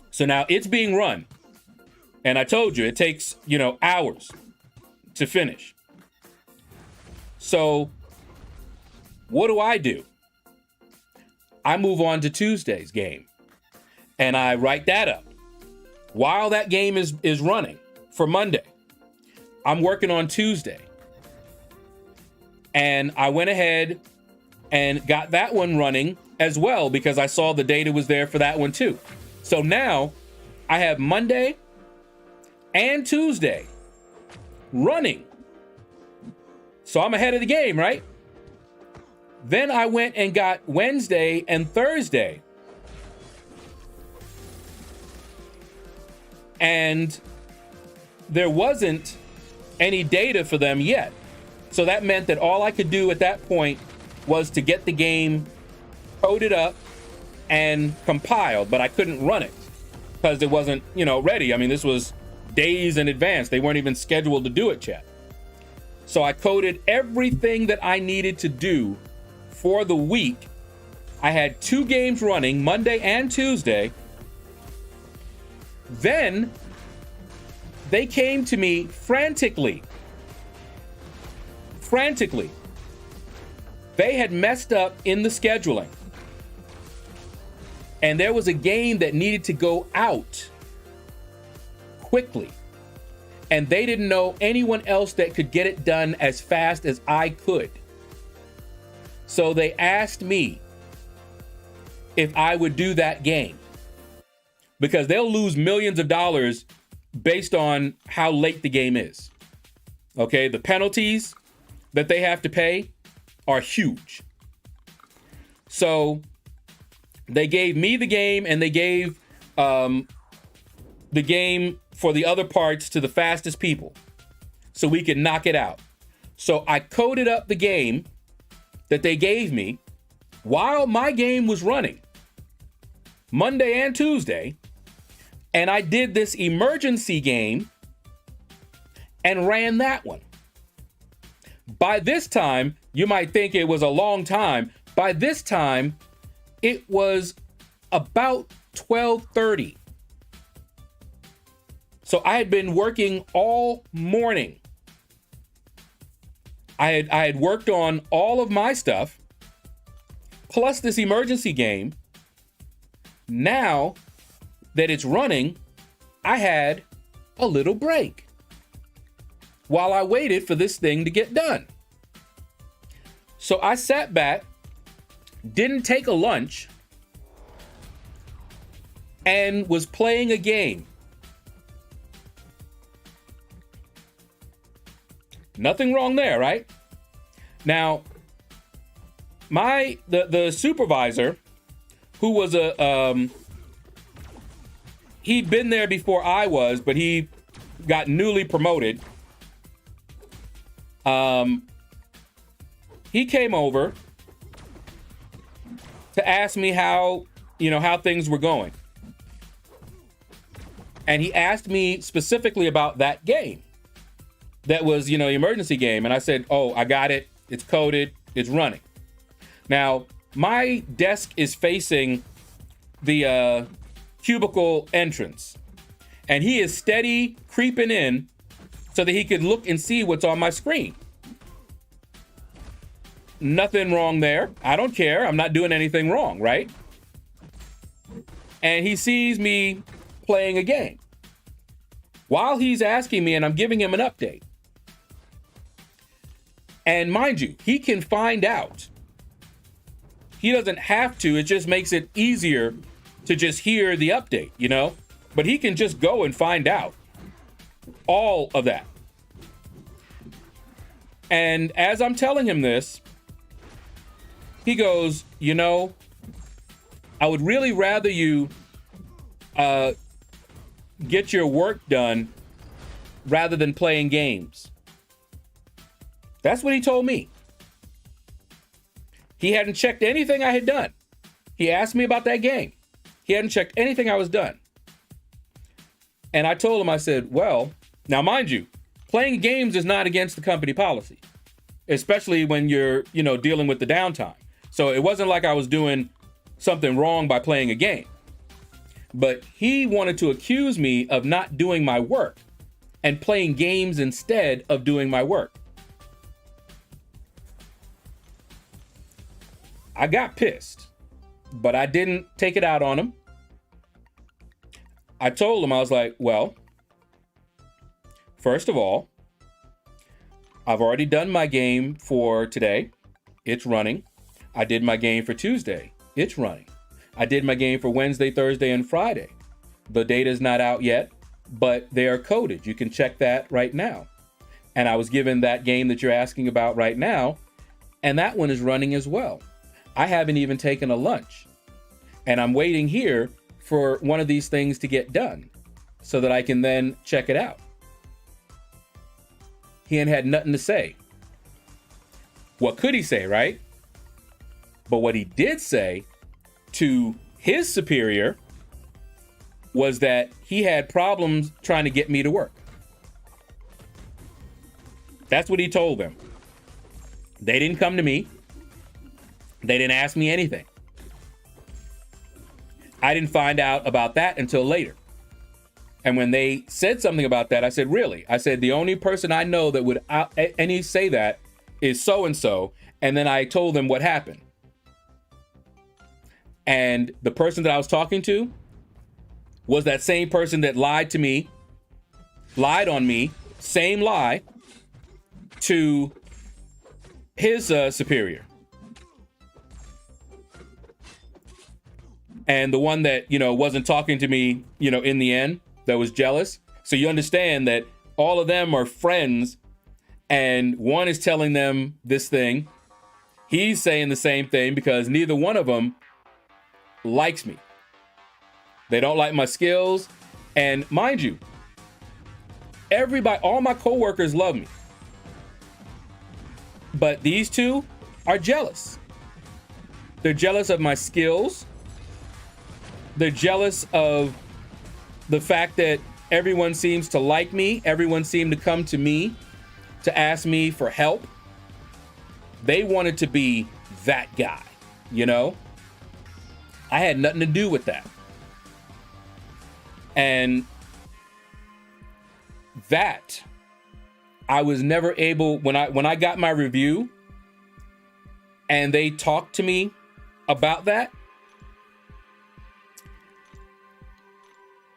So now it's being run. And I told you, it takes, you know, hours to finish. So what do? I move on to Tuesday's game. And I write that up. While that game is running for Monday, I'm working on Tuesday. And I went ahead and got that one running as well, because I saw the data was there for that one too. So now I have Monday and Tuesday running. So I'm ahead of the game, right? Then I went and got Wednesday and Thursday. And there wasn't any data for them yet. So that meant that all I could do at that point was to get the game coded up and compiled, but I couldn't run it because it wasn't, you know, ready. I mean, this was days in advance. They weren't even scheduled to do it yet. So I coded everything that I needed to do for the week. I had 2 games running, Monday and Tuesday. Then they came to me frantically. They had messed up in the scheduling. And there was a game that needed to go out quickly. And they didn't know anyone else that could get it done as fast as I could. So they asked me if I would do that game, because they'll lose millions of dollars based on how late the game is. Okay, the penalties that they have to pay are huge. So they gave me the game, and they gave the game for the other parts to the fastest people so we could knock it out. So I coded up the game that they gave me while my game was running Monday and Tuesday. And I did this emergency game and ran that one. By this time, you might think it was a long time. By this time, it was about 12:30. So I had been working all morning. I had worked on all of my stuff, plus this emergency game. Now that it's running, I had a little break while I waited for this thing to get done. So I sat back, didn't take a lunch, and was playing a game. Nothing wrong there, right? Now, the supervisor, who was he'd been there before I was, but he got newly promoted. He came over to ask me how things were going. And he asked me specifically about that game. That was, emergency game. And I said, oh, I got it. It's coded. It's running. Now, my desk is facing the cubicle entrance. And he is steady creeping in so that he could look and see what's on my screen. Nothing wrong there. I don't care. I'm not doing anything wrong, right? And he sees me playing a game while he's asking me, and I'm giving him an update. And mind you, he can find out. He doesn't have to. It just makes it easier to just hear the update, you know? But he can just go and find out all of that. And as I'm telling him this, he goes, you know, I would really rather you get your work done rather than playing games. That's what he told me. He hadn't checked anything I had done. He asked me about that game. He hadn't checked anything I was done. And I told him, I said, well, now mind you, playing games is not against the company policy, especially when you're, you know, dealing with the downtime. So it wasn't like I was doing something wrong by playing a game. But he wanted to accuse me of not doing my work and playing games instead of doing my work. I got pissed, but I didn't take it out on him. I told him, I was like, well, first of all, I've already done my game for today. It's running. I did my game for Tuesday. It's running. I did my game for Wednesday, Thursday, and Friday. The data is not out yet, but they are coded. You can check that right now. And I was given that game that you're asking about right now, and that one is running as well. I haven't even taken a lunch, and I'm waiting here for one of these things to get done so that I can then check it out. He ain't had nothing to say. What could he say, right? But what he did say to his superior was that he had problems trying to get me to work. That's what he told them. They didn't come to me. They didn't ask me anything. I didn't find out about that until later. And when they said something about that, I said, really? I said, the only person I know that would any say that is so-and-so. And then I told them what happened. And the person that I was talking to was that same person that lied to me, lied on me, same lie to his superior. And the one that, you know, wasn't talking to me, you know, in the end, that was jealous. So you understand that all of them are friends, and one is telling them this thing. He's saying the same thing because neither one of them likes me. They don't like my skills. And mind you, everybody, all my coworkers love me. But these two are jealous. They're jealous of my skills. They're jealous of the fact that everyone seems to like me. Everyone seemed to come to me to ask me for help. They wanted to be that guy, you know? I had nothing to do with that. And that I was never able, when I got my review and they talked to me about that,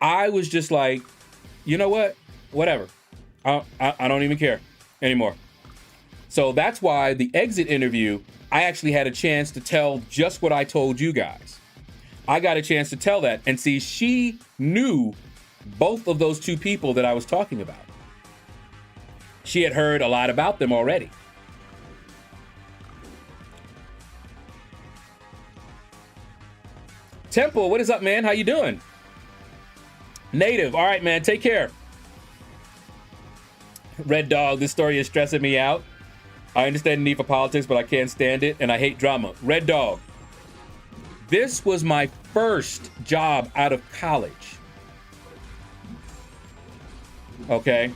I was just like, you know what? Whatever. I don't even care anymore. So that's why the exit interview, I actually had a chance to tell just what I told you guys. I got a chance to tell that, and see, she knew both of those two people that I was talking about. She had heard a lot about them already. Temple, what is up, man? How you doing? Native, all right, man, take care. Red Dog, this story is stressing me out. I understand the need for politics, but I can't stand it, and I hate drama. Red Dog, this was my first job out of college. Okay?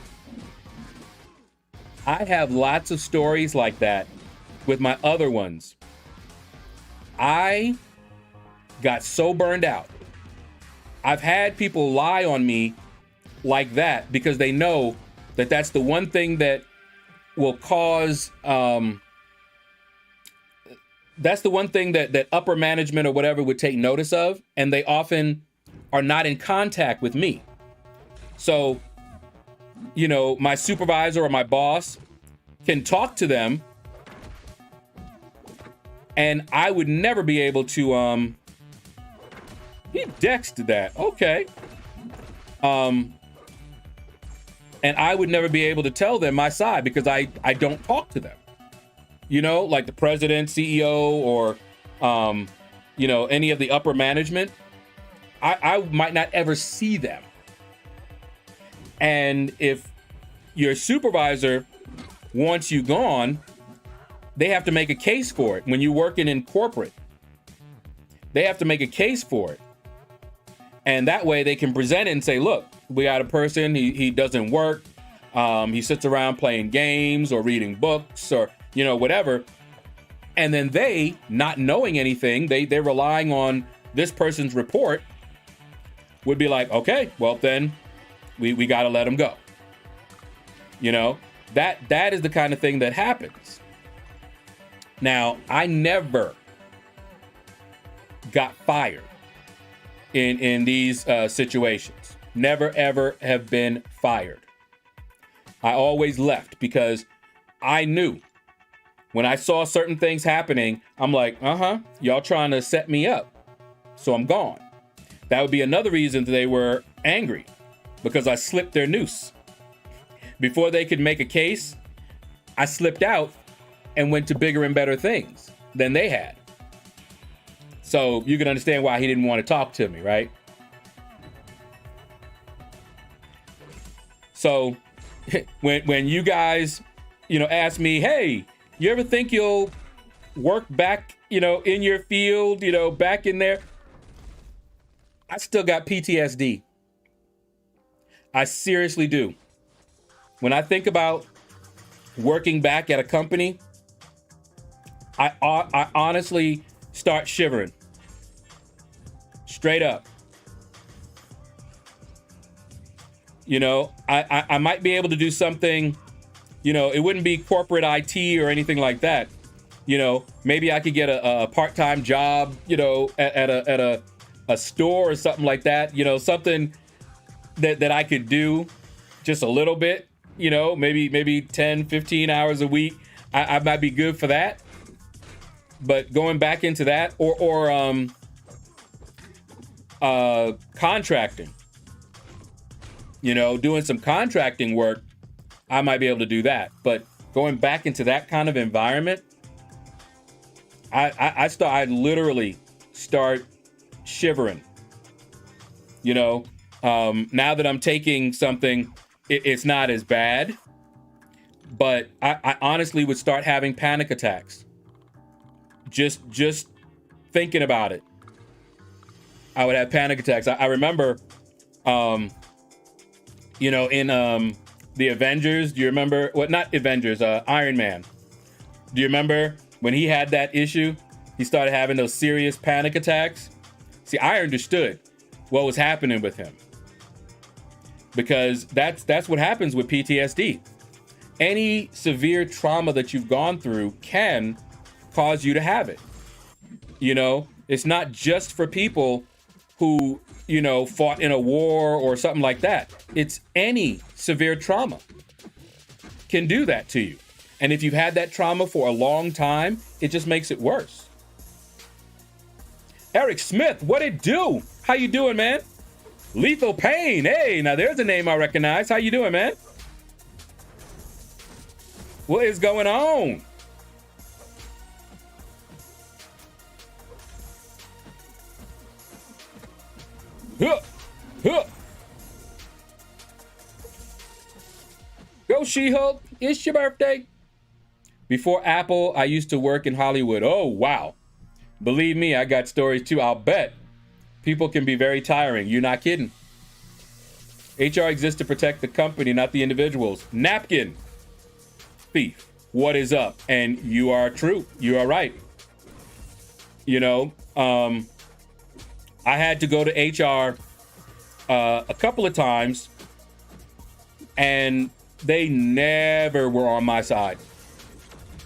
I have lots of stories like that with my other ones. I got so burned out I've had people lie on me like that because they know that that's the one thing that will cause, that's the one thing that upper management or whatever would take notice of, and they often are not in contact with me. So, you know, my supervisor or my boss can talk to them, and I would never be able to, he dexed that, okay. And I would never be able to tell them my side because I don't talk to them. You know, like the president, CEO, or, you know, any of the upper management, I might not ever see them. And if your supervisor wants you gone, they have to make a case for it. When you're working in corporate, they have to make a case for it. And that way they can present it and say, look, we got a person, he doesn't work. He sits around playing games or reading books or, you know, whatever. And then they, not knowing anything, they're relying on this person's report, would be like, okay, well then we got to let him go. You know, that is the kind of thing that happens. Now, I never got fired in these situations. Never, ever have been fired. I always left because I knew when I saw certain things happening, I'm like, y'all trying to set me up. So I'm gone. That would be another reason that they were angry, because I slipped their noose. Before they could make a case, I slipped out and went to bigger and better things than they had. So you can understand why he didn't want to talk to me, right? So when you guys, you know, ask me, hey, you ever think you'll work back, you know, in your field, you know, back in there? I still got PTSD. I seriously do. When I think about working back at a company, I honestly start shivering. Straight up. You know, I might be able to do something, you know, it wouldn't be corporate IT or anything like that. You know, maybe I could get a part-time job, you know, at a store or something like that. You know, something that I could do just a little bit, you know, maybe 10, 15 hours a week. I might be good for that. But going back into that or contracting, you know, doing some contracting work, I might be able to do that. But going back into that kind of environment, I literally start shivering. You know, now that I'm taking something, it's not as bad, but I honestly would start having panic attacks. Just thinking about it, I would have panic attacks. I remember, you know, in the Avengers, do you remember? What? Not Avengers, Iron Man. Do you remember when he had that issue? He started having those serious panic attacks. See, I understood what was happening with him, because that's what happens with PTSD. Any severe trauma that you've gone through can cause you to have it. You know, it's not just for people who, you know, fought in a war or something like that. It's any severe trauma can do that to you. And if you've had that trauma for a long time, it just makes it worse. Eric Smith, what it do? How you doing, man? Lethal Pain. Hey, now there's a name I recognize. How you doing, man? What is going on? Huh, huh. Go She-Hulk, it's your birthday. Before Apple, I used to work in Hollywood. Oh, wow. Believe me, I got stories too. I'll bet. People can be very tiring. You're not kidding. HR exists to protect the company, not the individuals. Napkin thief, what is up? And you are true. You are right. You know, I had to go to HR a couple of times, and they never were on my side.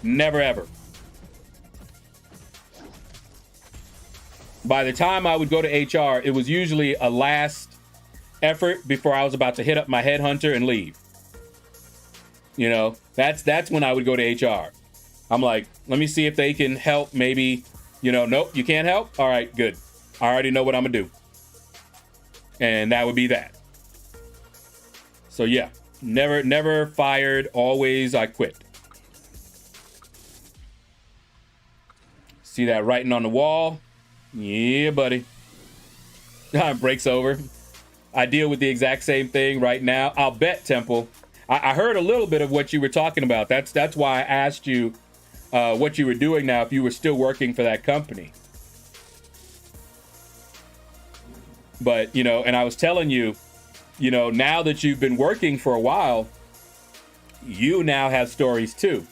Never, ever. By the time I would go to HR, it was usually a last effort before I was about to hit up my headhunter and leave. You know, that's when I would go to HR. I'm like, let me see if they can help. Maybe, you know, nope, you can't help. All right, good. I already know what I'm gonna do. And that would be that. So yeah, never fired. Always I quit. See that writing on the wall? Yeah, buddy. Breaks over. I deal with the exact same thing right now. I'll bet, Temple. I heard a little bit of what you were talking about. That's why I asked you what you were doing now, if you were still working for that company. But, you know, and I was telling you, you know, now that you've been working for a while, you now have stories too.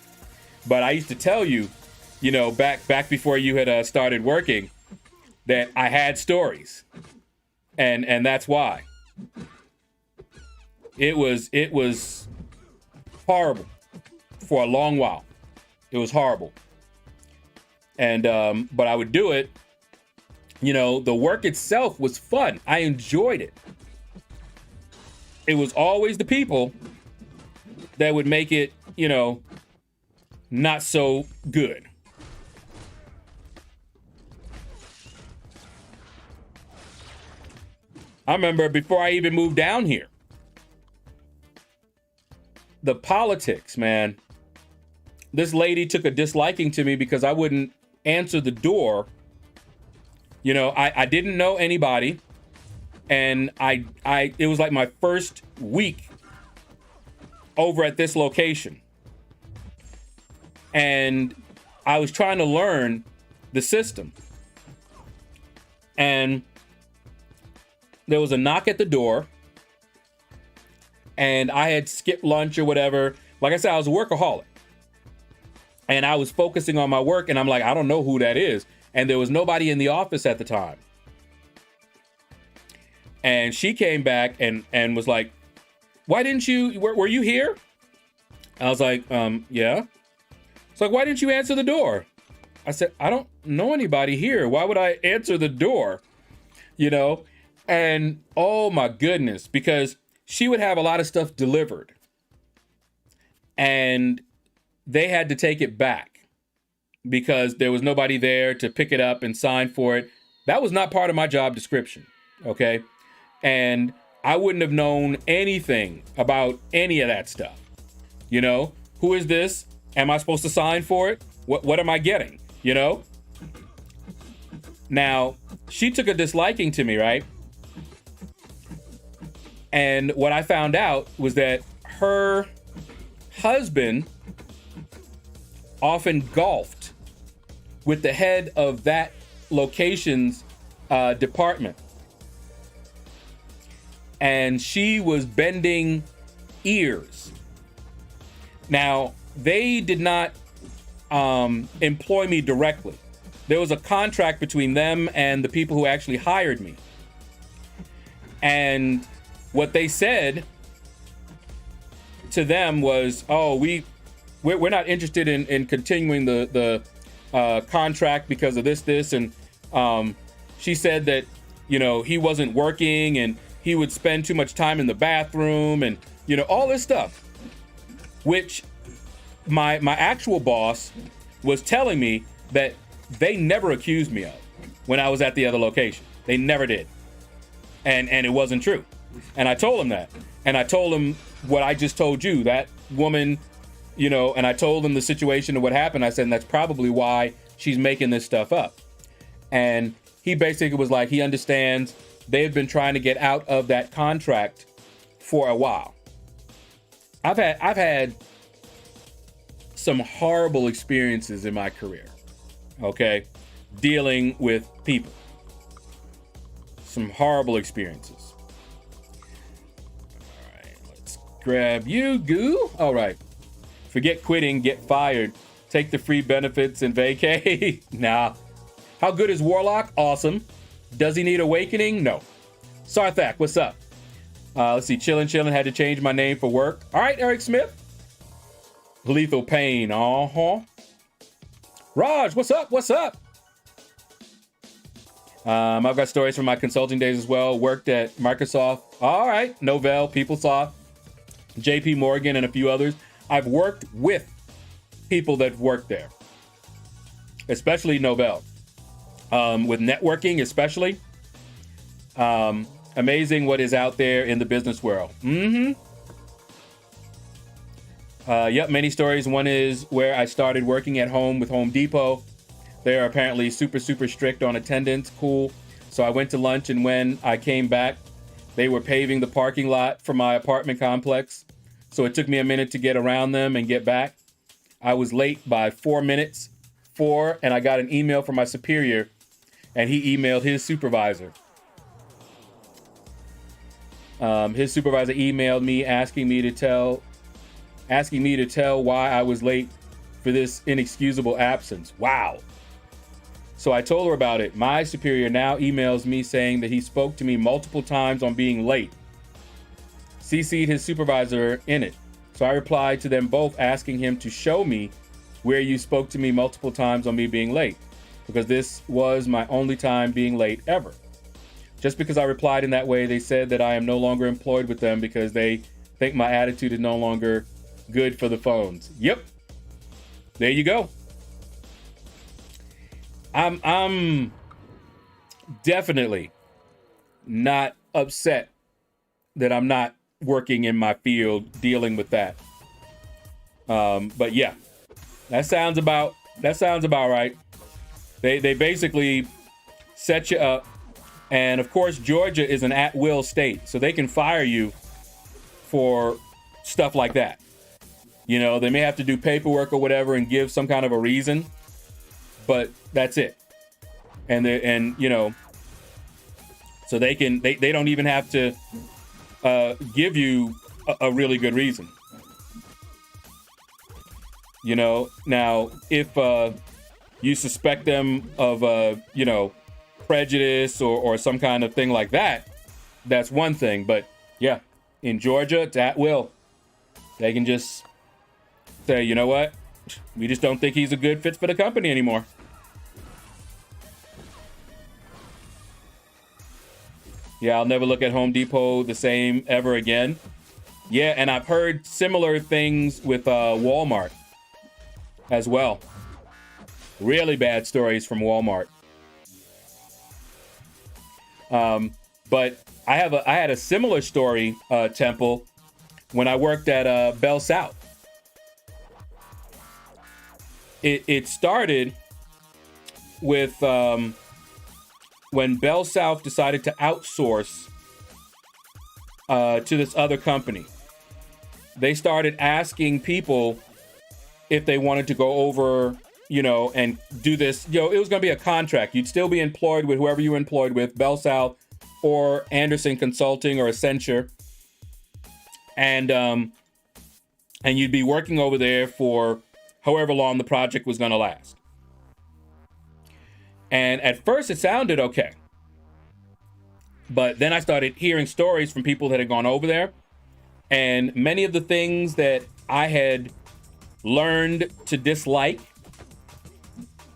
But I used to tell you, you know, back before you had started working, that I had stories, and that's why. It was horrible for a long while. It was horrible, and but I would do it. You know, the work itself was fun. I enjoyed it. It was always the people that would make it, you know, not so good. I remember before I even moved down here, the politics, man. This lady took a disliking to me because I wouldn't answer the door. You know, I didn't know anybody, and it was like my first week over at this location, and I was trying to learn the system, and there was a knock at the door, and I had skipped lunch or whatever. Like I said, I was a workaholic, and I was focusing on my work, and I'm like, I don't know who that is. And there was nobody in the office at the time. And she came back and was like, why didn't you, were you here? I was like, yeah. It's like, why didn't you answer the door? I said, I don't know anybody here. Why would I answer the door? You know? And oh my goodness, because she would have a lot of stuff delivered. And they had to take it back because there was nobody there to pick it up and sign for it. That was not part of my job description, okay? And I wouldn't have known anything about any of that stuff. You know, who is this? Am I supposed to sign for it? What am I getting? You know? Now, she took a disliking to me, right? And what I found out was that her husband often golfed with the head of that location's department. And she was bending ears. Now, they did not employ me directly. There was a contract between them and the people who actually hired me. And what they said to them was, oh, we're not interested in continuing the contract because of this. And she said that, you know, he wasn't working and he would spend too much time in the bathroom and, you know, all this stuff, which my actual boss was telling me that they never accused me of when I was at the other location. They never did. And it wasn't true. And I told him that. And I told him what I just told you, that woman, you know, and I told him the situation and what happened. I said, and that's probably why she's making this stuff up. And he basically was like, he understands they've been trying to get out of that contract for a while. I've had some horrible experiences in my career, okay? Dealing with people. Some horrible experiences. All right, let's grab you, Goo. All right. Forget quitting, get fired. Take the free benefits and vacay. Nah. How good is Warlock? Awesome. Does he need awakening? No. Sarthak, what's up? Let's see. Chillin' had to change my name for work. All right, Eric Smith. Lethal Pain. Raj, what's up? What's up? I've got stories from my consulting days as well. Worked at Microsoft. All right. Novell, PeopleSoft, JP Morgan, and a few others. I've worked with people that worked there, especially Novell. With networking, especially. Amazing what is out there in the business world. Yep, many stories. One is where I started working at home with Home Depot. They are apparently super strict on attendance. Cool. So I went to lunch, and when I came back, they were paving the parking lot for my apartment complex. So it took me a minute to get around them and get back. I was late by 4 minutes, and I got an email from my superior, and he emailed his supervisor. His supervisor emailed me asking me to tell why I was late for this inexcusable absence. Wow. So I told her about it. My superior now emails me saying that he spoke to me multiple times on being late. CC'd his supervisor in it. So I replied to them both asking him to show me where you spoke to me multiple times on me being late, because this was my only time being late ever. Just because I replied in that way, they said that I am no longer employed with them because they think my attitude is no longer good for the phones. Yep. There you go. I'm definitely not upset that I'm not working in my field dealing with that. But yeah, that sounds about right. They basically set you up. And of course, Georgia is an at-will state, so they can fire you for stuff like that. You know, they may have to do paperwork or whatever and give some kind of a reason, but that's it. And you know, so they don't even have to give you a really good reason. You know, now if you suspect them of you know, prejudice or some kind of thing like that, that's one thing. But yeah, in Georgia, it's at will. They can just say, you know what, we just don't think he's a good fit for the company anymore. Yeah, I'll never look at Home Depot the same ever again. Yeah, and I've heard similar things with Walmart as well. Really bad stories from Walmart. But I had a similar story, Temple, when I worked at Bell South. It started with when Bell South decided to outsource to this other company. They started asking people if they wanted to go over, you know, and do this. You know, it was going to be a contract. You'd still be employed with whoever you were employed with, Bell South or Anderson Consulting or Accenture. And you'd be working over there for however long the project was going to last. And at first it sounded okay. But then I started hearing stories from people that had gone over there. And many of the things that I had learned to dislike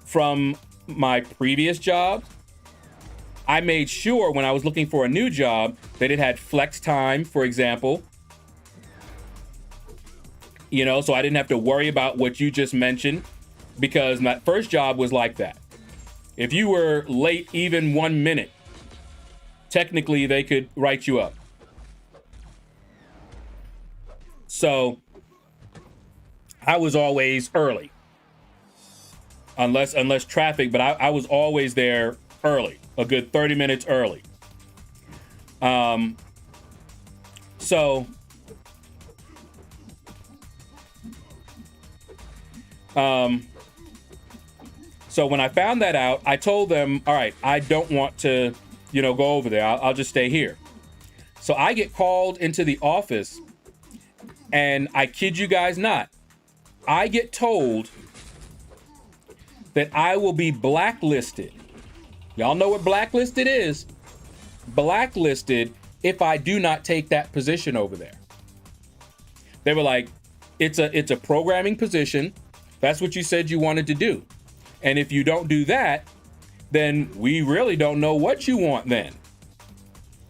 from my previous job, I made sure when I was looking for a new job that it had flex time, for example. You know, so I didn't have to worry about what you just mentioned, because my first job was like that. If you were late even 1 minute, technically they could write you up. So I was always early, unless traffic, but I was always there early, a good 30 minutes early. So when I found that out, I told them, all right, I don't want to, you know, go over there. I'll just stay here. So I get called into the office, and I kid you guys not, I get told that I will be blacklisted. Y'all know what blacklisted is. blacklisted if I do not take that position over there. They were like, it's a programming position. That's what you said you wanted to do. And if you don't do that, then we really don't know what you want then.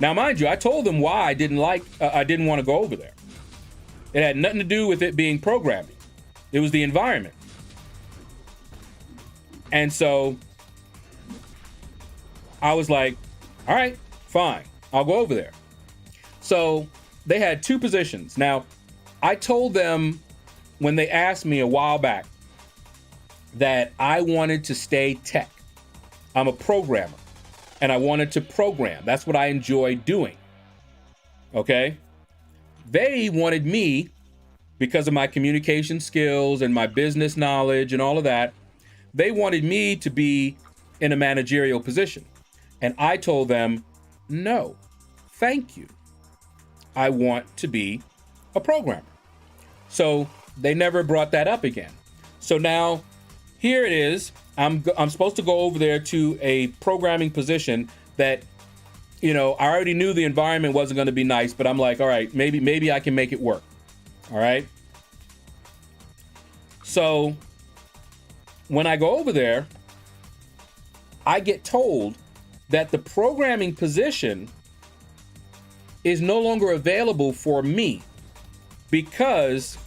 Now, mind you, I told them why I didn't want to go over there. It had nothing to do with it being programming. It was the environment. And so I was like, all right, fine, I'll go over there. So they had two positions. Now, I told them when they asked me a while back that I wanted to stay tech. I'm a programmer and I wanted to program. That's what I enjoy doing. Okay. They wanted me, because of my communication skills and my business knowledge and all of that, they wanted me to be in a managerial position. And I told them, no, thank you. I want to be a programmer. So they never brought that up again. So now here it is. I'm supposed to go over there to a programming position that, you know, I already knew the environment wasn't going to be nice, but I'm like, all right, maybe I can make it work. All right. So when I go over there, I get told that the programming position is no longer available for me because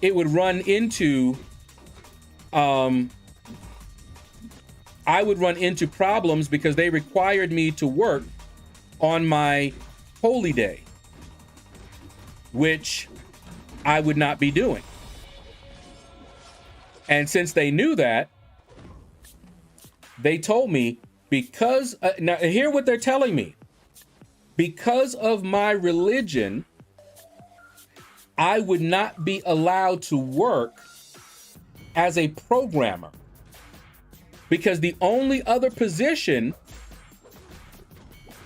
it would run into, I would run into problems because they required me to work on my holy day, which I would not be doing. And since they knew that, they told me because, now hear what they're telling me, because of my religion, I would not be allowed to work as a programmer because the only other position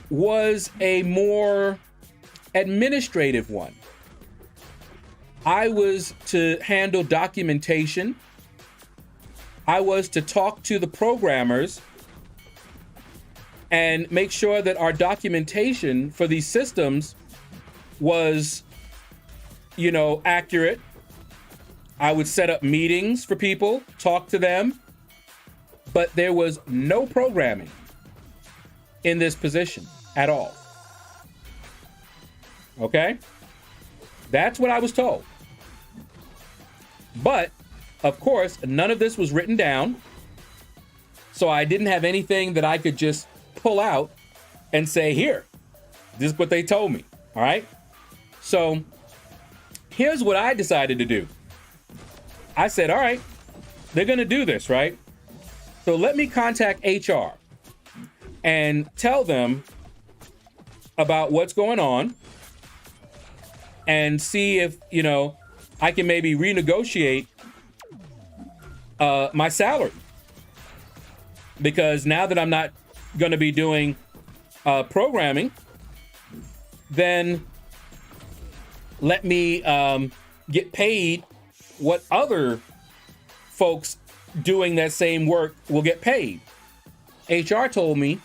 was a more administrative one. I was to handle documentation. I was to talk to the programmers and make sure that our documentation for these systems was, you know, accurate. I would set up meetings for people, talk to them, but there was no programming in this position at all. Okay? That's what I was told. But, of course, none of this was written down. So I didn't have anything that I could just pull out and say, here, this is what they told me. All right? So here's what I decided to do. I said, all right, they're going to do this, right? So let me contact HR and tell them about what's going on and see if, you know, I can maybe renegotiate my salary. Because now that I'm not going to be doing programming, then let me get paid what other folks doing that same work will get paid. HR told me,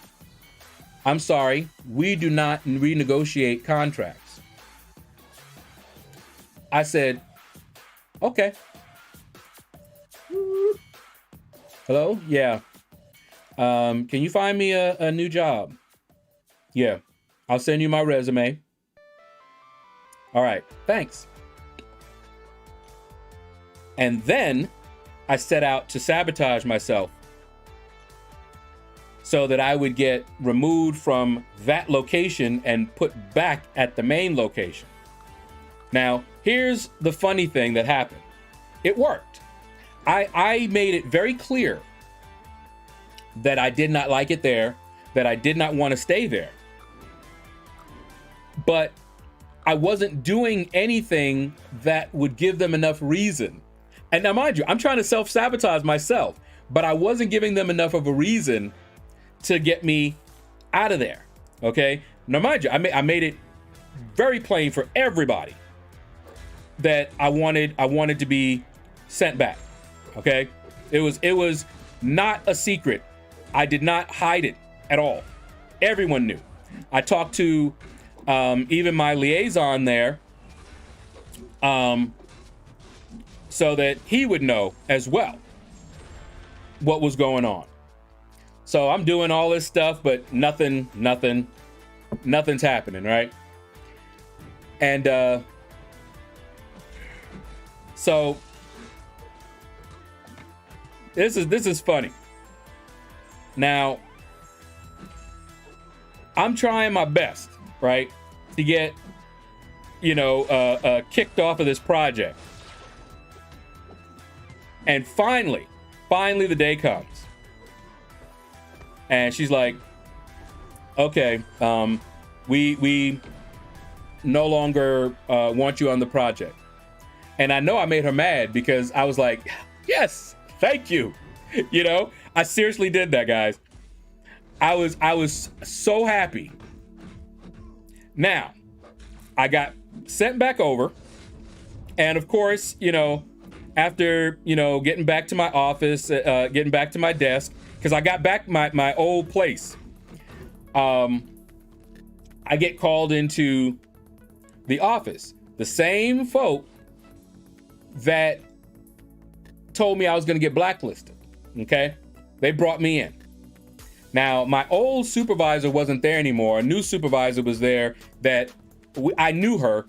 I'm sorry, we do not renegotiate contracts. I said, okay. Hello? Yeah. Can you find me a new job? Yeah. I'll send you my resume. All right. Thanks. And then I set out to sabotage myself so that I would get removed from that location and put back at the main location. Now, here's the funny thing that happened. It worked. I made it very clear that I did not like it there, that I did not want to stay there. But I wasn't doing anything that would give them enough reason. And now, mind you, I'm trying to self-sabotage myself, but I wasn't giving them enough of a reason to get me out of there, okay? Now, mind you, I made it very plain for everybody that I wanted to be sent back, okay? It was not a secret. I did not hide it at all. Everyone knew. I talked to even my liaison there, so that he would know as well what was going on. So I'm doing all this stuff, but nothing's happening, right? And so this is funny. Now, I'm trying my best, right, to get, kicked off of this project. And finally the day comes. And she's like, okay, we no longer want you on the project. And I know I made her mad because I was like, yes, thank you. I seriously did that, guys. I was so happy. Now, I got sent back over. And of course, after, getting back to my office, getting back to my desk, because I got back my old place, I get called into the office. The same folk that told me I was going to get blacklisted, okay? They brought me in. Now, my old supervisor wasn't there anymore. A new supervisor was there that I knew her,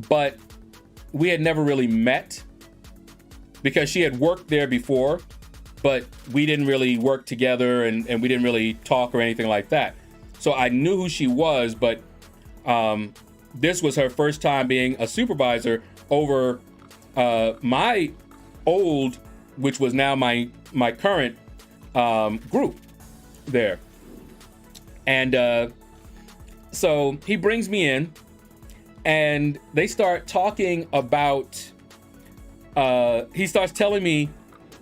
but we had never really met because she had worked there before, but we didn't really work together and we didn't really talk or anything like that. So I knew who she was, but this was her first time being a supervisor over my old, which was now my current group there. And so he brings me in and they start talking about, he starts telling me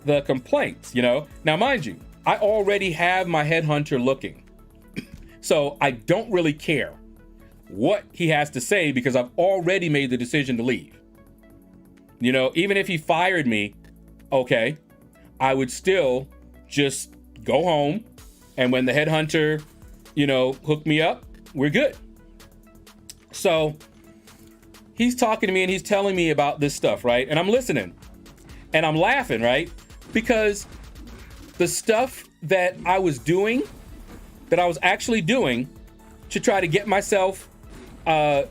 the complaints, Now, mind you, I already have my headhunter looking. So I don't really care what he has to say because I've already made the decision to leave. Even if he fired me, okay, I would still just go home. And when the headhunter, hooked me up, we're good. So he's talking to me and he's telling me about this stuff, right? And I'm listening and I'm laughing, right? Because the stuff that I was doing, that I was actually doing to try to get myself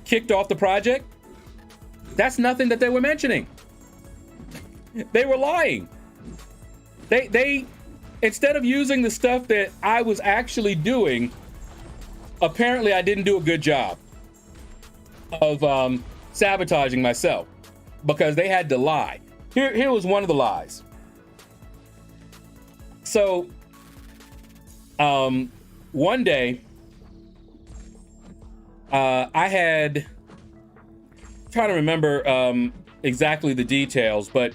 kicked off the project, that's nothing that they were mentioning. They were lying. They instead of using the stuff that I was actually doing, apparently I didn't do a good job of sabotaging myself because they had to lie. Here was one of the lies. So, one day, I had, I'm trying to remember exactly the details, but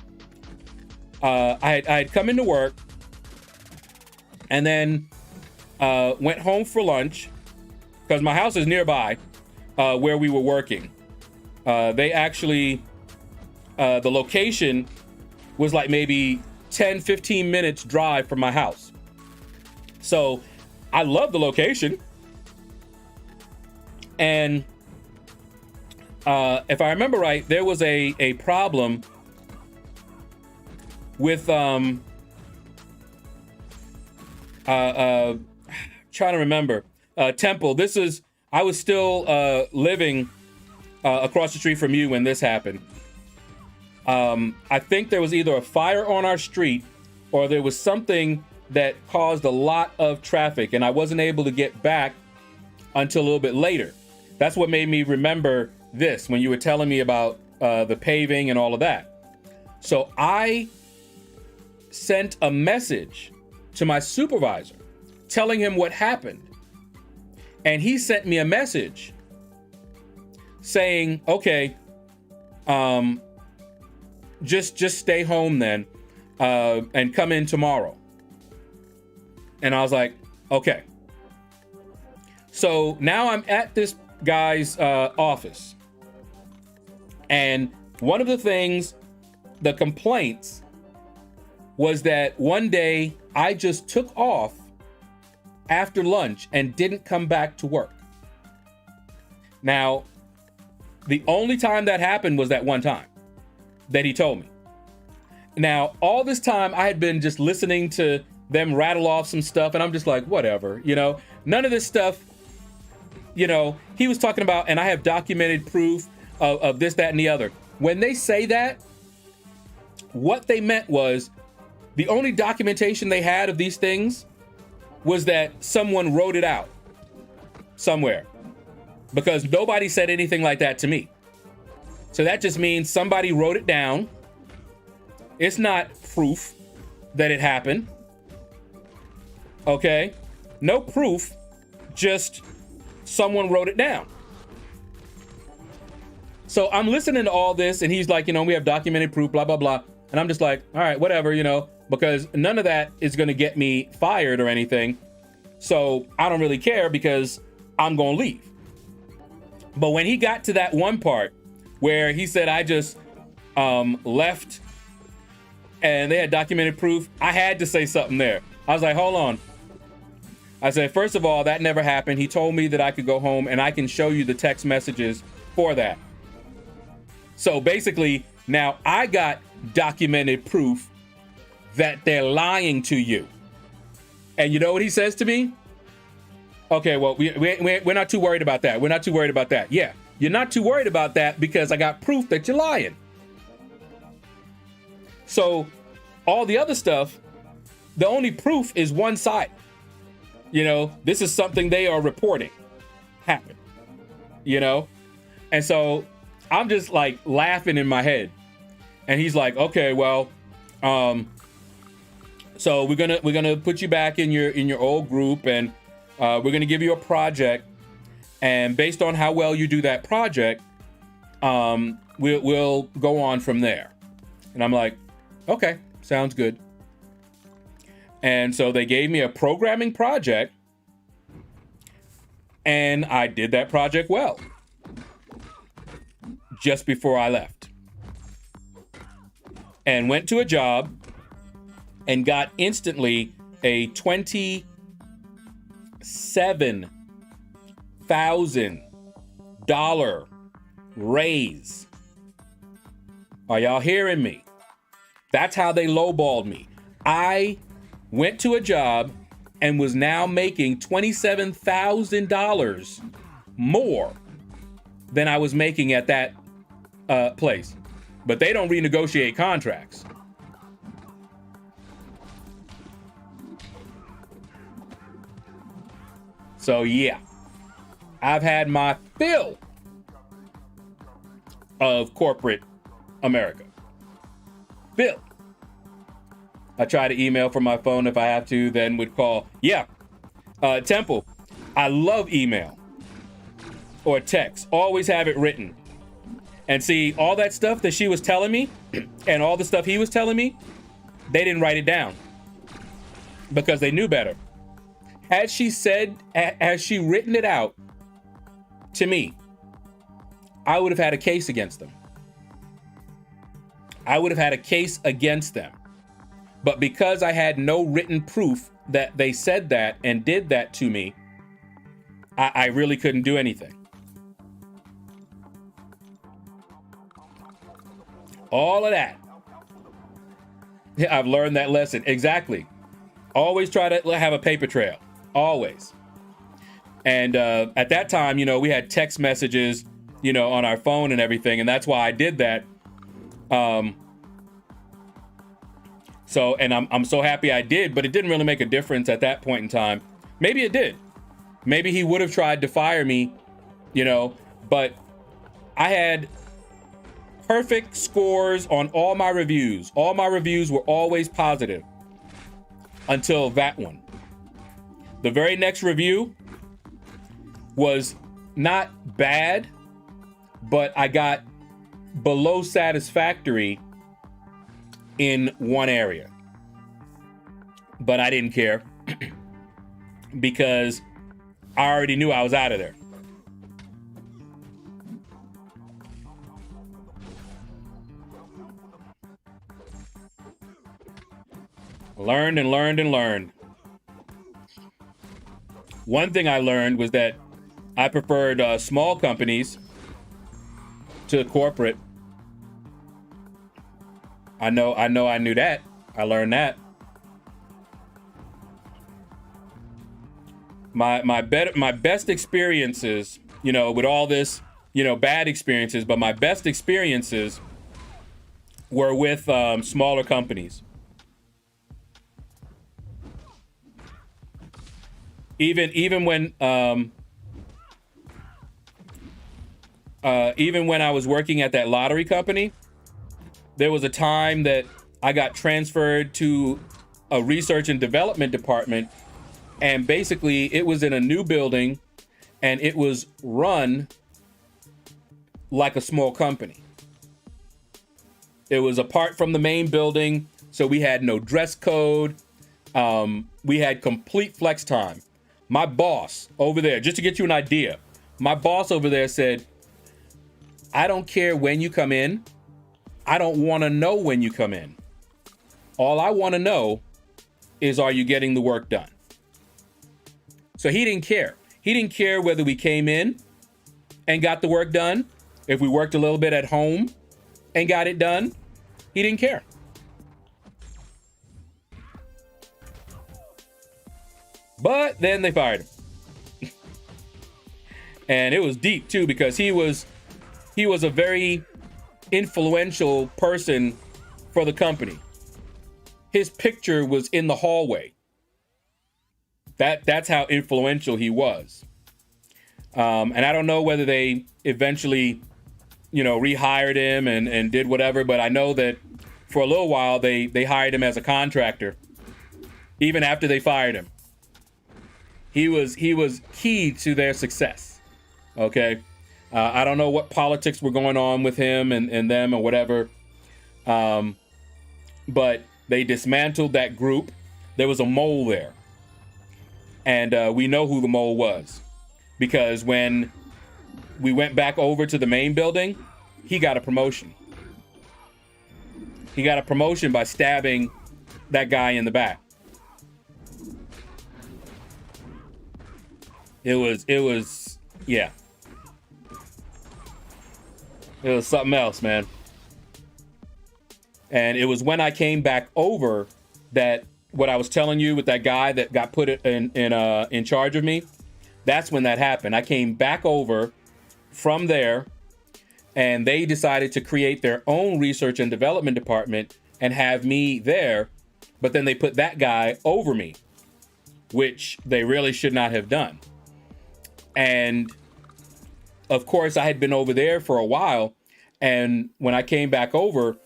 I had come into work and then went home for lunch because my house is nearby where we were working. They actually, the location was like maybe 10, 15 minutes drive from my house. So I love the location. And if I remember right, there was a problem with trying to remember Temple. I was still living across the street from you when this happened. I think there was either a fire on our street or there was something that caused a lot of traffic and I wasn't able to get back until a little bit later. That's what made me remember this when you were telling me about the paving and all of that. So I sent a message to my supervisor telling him what happened. And he sent me a message saying, okay, just stay home then and come in tomorrow. And I was like, okay. So now I'm at this guy's office. And one of the things, the complaints, was that one day I just took off after lunch and didn't come back to work. Now, the only time that happened was that one time that he told me. Now, all this time I had been just listening to them rattle off some stuff, and I'm just like, whatever, you know, none of this stuff, you know, he was talking about, and I have documented proof of this, that, and the other. When they say that, what they meant was the only documentation they had of these things was that someone wrote it out somewhere, because nobody said anything like that to me. So that just means somebody wrote it down. It's not proof that it happened. Okay? No proof, just someone wrote it down. So I'm listening to all this, and he's like, you know, we have documented proof, blah, blah, blah. And I'm just like, all right, whatever, you know, because none of that is going to get me fired or anything. So I don't really care, because I'm going to leave. But when he got to that one part where he said, I just left and they had documented proof, I had to say something there. I was like, hold on. I said, first of all, that never happened. He told me that I could go home, and I can show you the text messages for that. So basically, now I got documented proof that they're lying to you. And you know what he says to me? Okay, well, we're not too worried about that. We're not too worried about that. Yeah, you're not too worried about that because I got proof that you're lying. So all the other stuff, the only proof is one side. You know, this is something they are reporting happened, you know? And so I'm just like laughing in my head. And he's like, okay, well, so we're gonna put you back in your old group, and we're gonna give you a project, and based on how well you do that project, we'll go on from there. And I'm like, okay, sounds good. And so they gave me a programming project, and I did that project well just before I left, and went to a job and got instantly a $27,000 raise. Are y'all hearing me? That's how they lowballed me. I went to a job and was now making $27,000 more than I was making at that place. But they don't renegotiate contracts. So yeah, I've had my fill of corporate America. Fill. I try to email from my phone if I have to, then would call. Yeah, Temple, I love email or text. Always have it written. And see, all that stuff that she was telling me and all the stuff he was telling me, they didn't write it down because they knew better. Had she written it out to me, I would have had a case against them. I would have had a case against them. But because I had no written proof that they said that and did that to me, I really couldn't do anything. All of that. Yeah, I've learned that lesson. Exactly. Always try to have a paper trail. Always. And at that time, you know, we had text messages, you know, on our phone and everything. And that's why I did that. So, and I'm so happy I did, but it didn't really make a difference at that point in time. Maybe it did. Maybe he would have tried to fire me, you know, but I had perfect scores on all my reviews. All my reviews were always positive until that one. The very next review was not bad, but I got below satisfactory in one area. But I didn't care because I already knew I was out of there. Learned and learned and learned. One thing I learned was that I preferred small companies to corporate. I knew that. I learned that. My best experiences, you know, with all this, you know, bad experiences, but my best experiences were with smaller companies. Even when I was working at that lottery company, there was a time that I got transferred to a research and development department, and basically it was in a new building and it was run like a small company. It was apart from the main building, so we had no dress code. We had complete flex time. My boss over there, just to get you an idea, my boss over there said, I don't care when you come in. I don't want to know when you come in. All I want to know is, are you getting the work done? So he didn't care. He didn't care whether we came in and got the work done, if we worked a little bit at home and got it done. He didn't care. But then they fired him. And it was deep too, because he was a very influential person for the company. His picture was in the hallway. That's how influential he was. And I don't know whether they eventually, you know, rehired him and did whatever, but I know that for a little while they hired him as a contractor, even after they fired him. He was key to their success. Okay. I don't know what politics were going on with him and them or whatever. But they dismantled that group. There was a mole there. And we know who the mole was. Because when we went back over to the main building, he got a promotion. He got a promotion by stabbing that guy in the back. It was, yeah. It was something else, man. And it was when I came back over that what I was telling you with that guy that got put in charge of me, that's when that happened. I came back over from there, and they decided to create their own research and development department and have me there. But then they put that guy over me, which they really should not have done. And of course, I had been over there for a while. And when I came back over,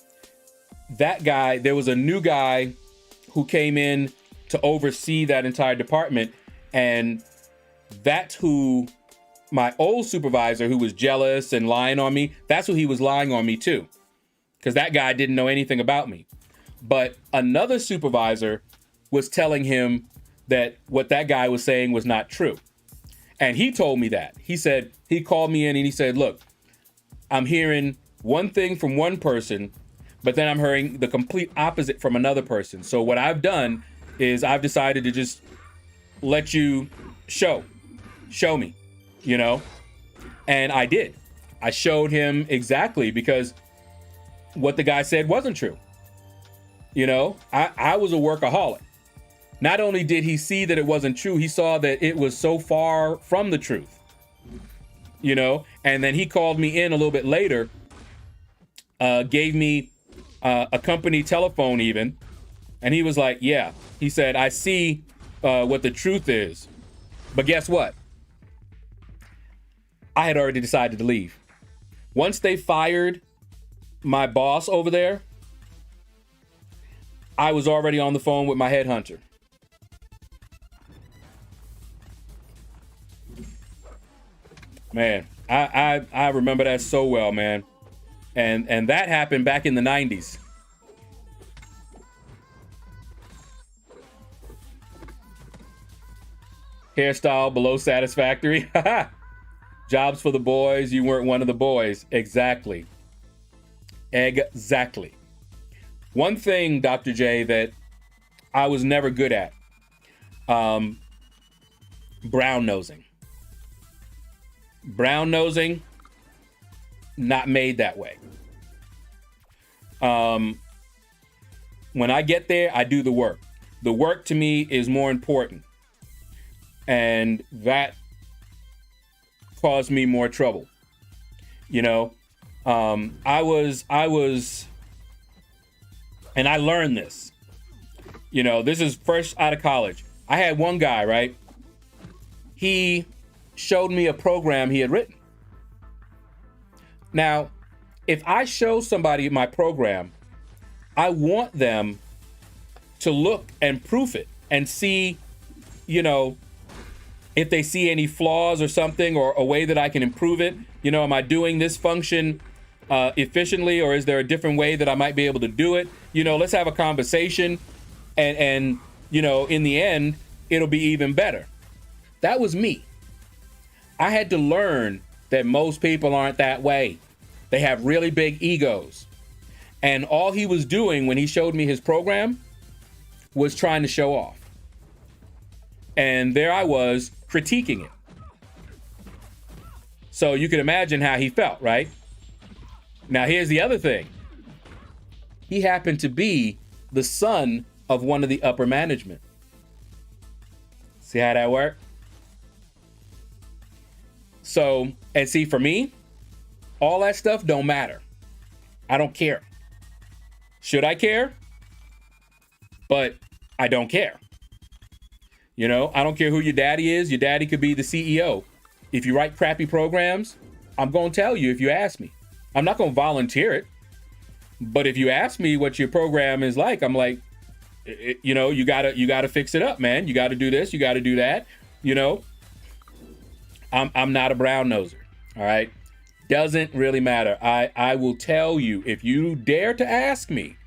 that guy, there was a new guy who came in to oversee that entire department. And that's who my old supervisor, who was jealous and lying on me, that's who he was lying on me too. Because that guy didn't know anything about me. But another supervisor was telling him that what that guy was saying was not true. And he told me that. He said, he called me in and he said, look, I'm hearing one thing from one person, but then I'm hearing the complete opposite from another person. So what I've done is I've decided to just let you show me, you know? And I did. I showed him exactly, because what the guy said wasn't true. You know, I was a workaholic. Not only did he see that it wasn't true, he saw that it was so far from the truth, you know? And then he called me in a little bit later, gave me a company telephone even. And he was like, yeah, he said, I see what the truth is. But guess what? I had already decided to leave. Once they fired my boss over there, I was already on the phone with my headhunter. Man, I remember that so well, man. And that happened back in the 90s. Hairstyle below satisfactory. Jobs for the boys. You weren't one of the boys. Exactly. Exactly. One thing, Dr. J, that I was never good at. Brown nosing. Brown nosing, not made that way. When I get there, I do the work. The work to me is more important. And that caused me more trouble. You know, I was, and I learned this. You know, this is fresh out of college. I had one guy, right? He showed me a program he had written. Now, if I show somebody my program, I want them to look and proof it and see, you know, if they see any flaws or something, or a way that I can improve it. You know, am I doing this function efficiently, or is there a different way that I might be able to do it? You know, let's have a conversation, and you know, in the end, it'll be even better. That was me. I had to learn that most people aren't that way. They have really big egos. And all he was doing when he showed me his program was trying to show off. And there I was critiquing it. So you can imagine how he felt, right? Now, here's the other thing. He happened to be the son of one of the upper management. See how that worked? So, and see, for me, all that stuff don't matter. I don't care. Should I care? But I don't care. You know, I don't care who your daddy is. Your daddy could be the CEO. If you write crappy programs, I'm going to tell you if you ask me. I'm not going to volunteer it. But if you ask me what your program is like, I'm like, you know, you gotta fix it up, man. You got to do this. You got to do that. You know, I'm not a brown noser. All right. Doesn't really matter. I will tell you, if you dare to ask me,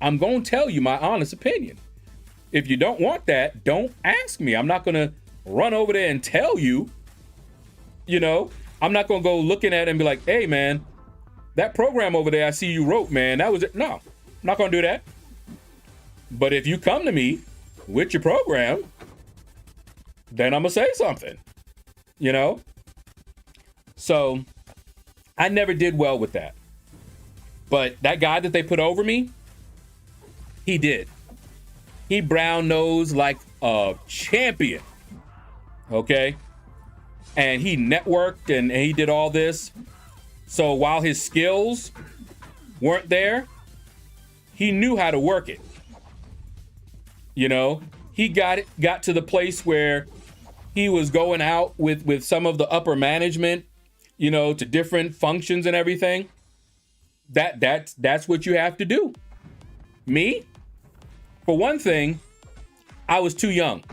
I'm going to tell you my honest opinion. If you don't want that, don't ask me. I'm not going to run over there and tell you, you know, I'm not going to go looking at it and be like, hey, man, that program over there I see you wrote, man, that was it. No, I'm not going to do that. But if you come to me with your program, then I'm going to say something, you know? So I never did well with that. But that guy that they put over me, he did. He brown nosed like a champion. Okay? And he networked and he did all this. So while his skills weren't there, he knew how to work it. You know, he got to the place where he was going out with some of the upper management, you know, to different functions and everything. That's what you have to do. Me, for one thing, I was too young.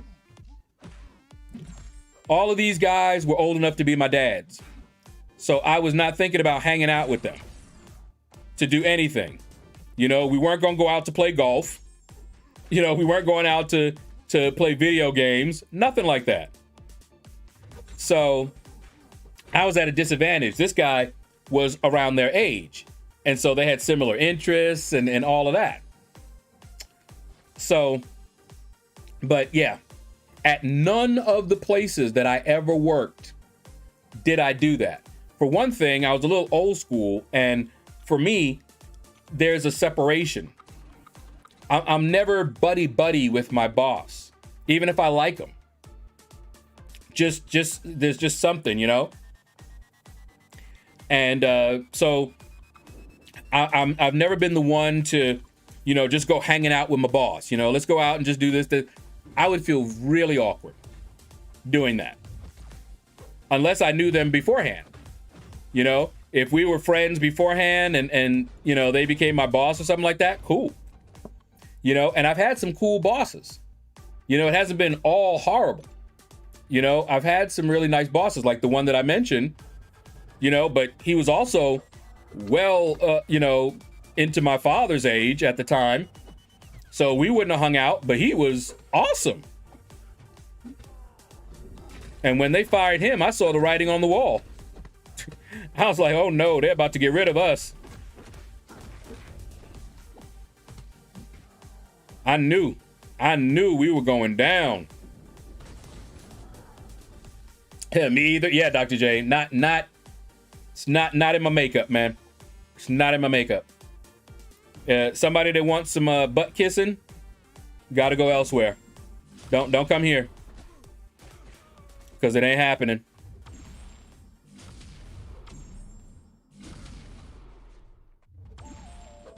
All of these guys were old enough to be my dads. So I was not thinking about hanging out with them to do anything. You know, we weren't going to go out to play golf. You know, we weren't going out to play video games, nothing like that. So I was at a disadvantage. This guy was around their age. And so they had similar interests and all of that. So, but yeah, at none of the places that I ever worked did I do that. For one thing, I was a little old school. And for me, there's a separation. I'm never buddy with my boss, even if I like him. Just there's just something, you know. And so I've never been the one to, you know, just go hanging out with my boss. You know, let's go out and just do this. I would feel really awkward doing that, unless I knew them beforehand. You know, if we were friends beforehand and you know, they became my boss or something like that, cool. You know, and I've had some cool bosses. You know, it hasn't been all horrible. You know, I've had some really nice bosses, like the one that I mentioned, you know, but he was also you know, into my father's age at the time. So we wouldn't have hung out, but he was awesome. And when they fired him, I saw the writing on the wall. I was like, oh no, they're about to get rid of us. I knew we were going down. Yeah, me either. Yeah, Dr. J. It's not in my makeup, man. It's not in my makeup. Somebody that wants some butt kissing, gotta go elsewhere. Don't come here. Because it ain't happening.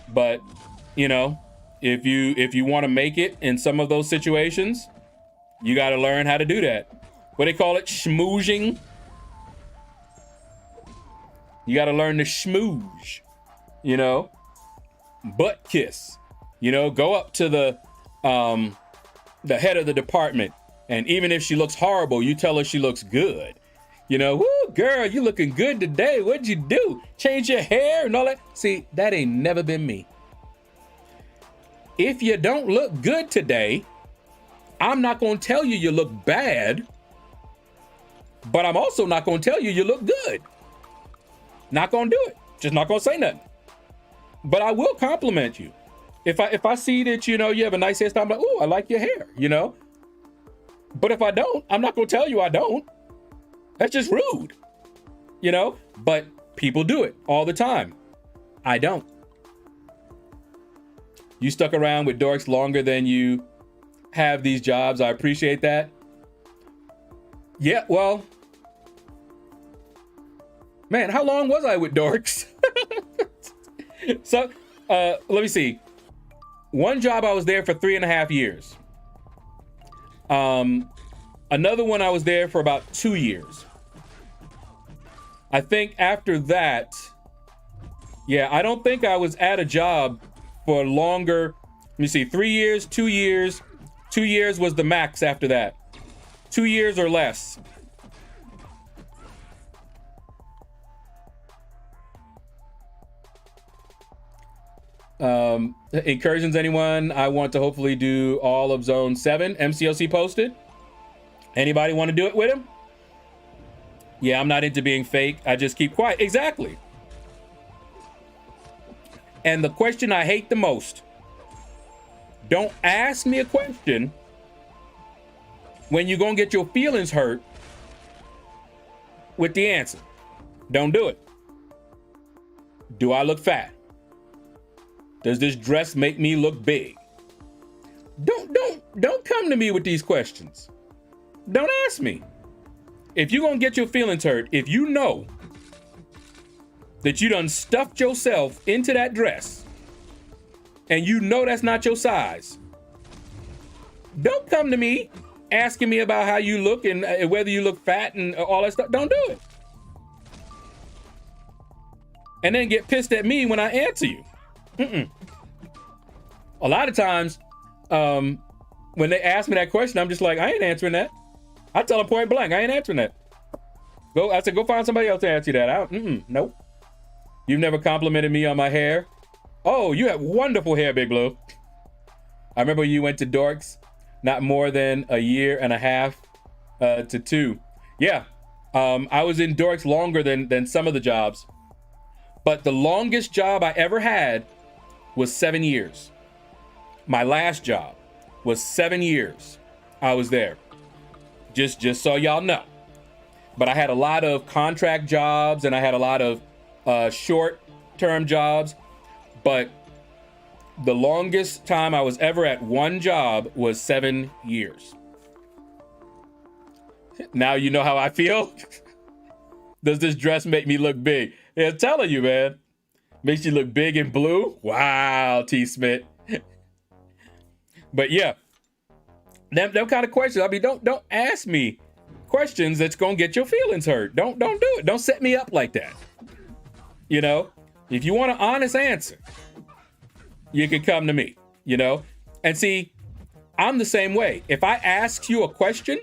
But, you know, if you want to make it in some of those situations, you got to learn how to do that. What they call it, schmoozing. You got to learn to schmooze, you know, butt kiss, you know, go up to the head of the department. And even if she looks horrible, you tell her she looks good. You know, woo, girl, you looking good today. What'd you do? Change your hair and all that? See, that ain't never been me. If you don't look good today, I'm not going to tell you you look bad, but I'm also not going to tell you you look good. Not going to do it. Just not going to say nothing. But I will compliment you. If I see that, you know, you have a nice hairstyle, I'm like, ooh, I like your hair, you know? But if I don't, I'm not going to tell you I don't. That's just rude, you know? But people do it all the time. I don't. You stuck around with dorks longer than you have these jobs. I appreciate that. Yeah, well, man, how long was I with dorks? So, let me see. One job I was there for 3.5 years. Another one I was there for about 2 years. I think after that, yeah, I don't think I was at a job for longer. Let me see, 3 years, 2 years. 2 years was the max after that. 2 years or less. Incursions, anyone? I want to hopefully do all of Zone 7. MCOC posted. Anybody want to do it with him? Yeah, I'm not into being fake. I just keep quiet. Exactly. And the question I hate the most, don't ask me a question when you're going to get your feelings hurt with the answer. Don't do it. Do I look fat? Does this dress make me look big? Don't come to me with these questions. Don't ask me. If you're going to get your feelings hurt, if you know that you done stuffed yourself into that dress and you know that's not your size, don't come to me asking me about how you look and whether you look fat and all that stuff. Don't do it. And then get pissed at me when I answer you. A lot of times, when they ask me that question, I'm just like, I ain't answering that. I tell them point blank, I ain't answering that. I said, go find somebody else to answer that. Nope. You've never complimented me on my hair. Oh, you have wonderful hair, Big Blue. I remember you went to Dorks not more than 1.5 years to 2. Yeah, I was in Dorks longer than some of the jobs. But the longest job I ever had was 7 years. My last job was 7 years. I was there. Just so y'all know. But I had a lot of contract jobs and I had a lot of short-term jobs. But the longest time I was ever at one job was 7 years. Now you know how I feel? Does this dress make me look big? Yeah, I'm telling you, man. Makes you look big and blue? Wow, T. Smith. But yeah, them kind of questions. I mean, don't ask me questions that's gonna get your feelings hurt. Don't do it. Don't set me up like that. You know, if you want an honest answer, you can come to me, you know? And see, I'm the same way. If I ask you a question,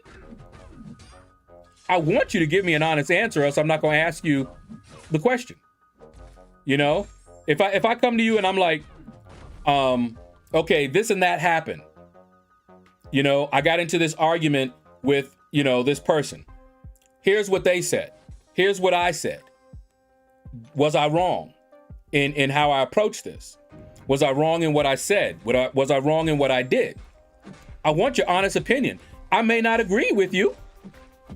I want you to give me an honest answer, else I'm not gonna ask you the question. You know, if I come to you and I'm like, okay, this and that happened. You know, I got into this argument with, you know, this person. Here's what they said. Here's what I said. Was I wrong in how I approached this? Was I wrong in what I said? Was I wrong in what I did? I want your honest opinion. I may not agree with you,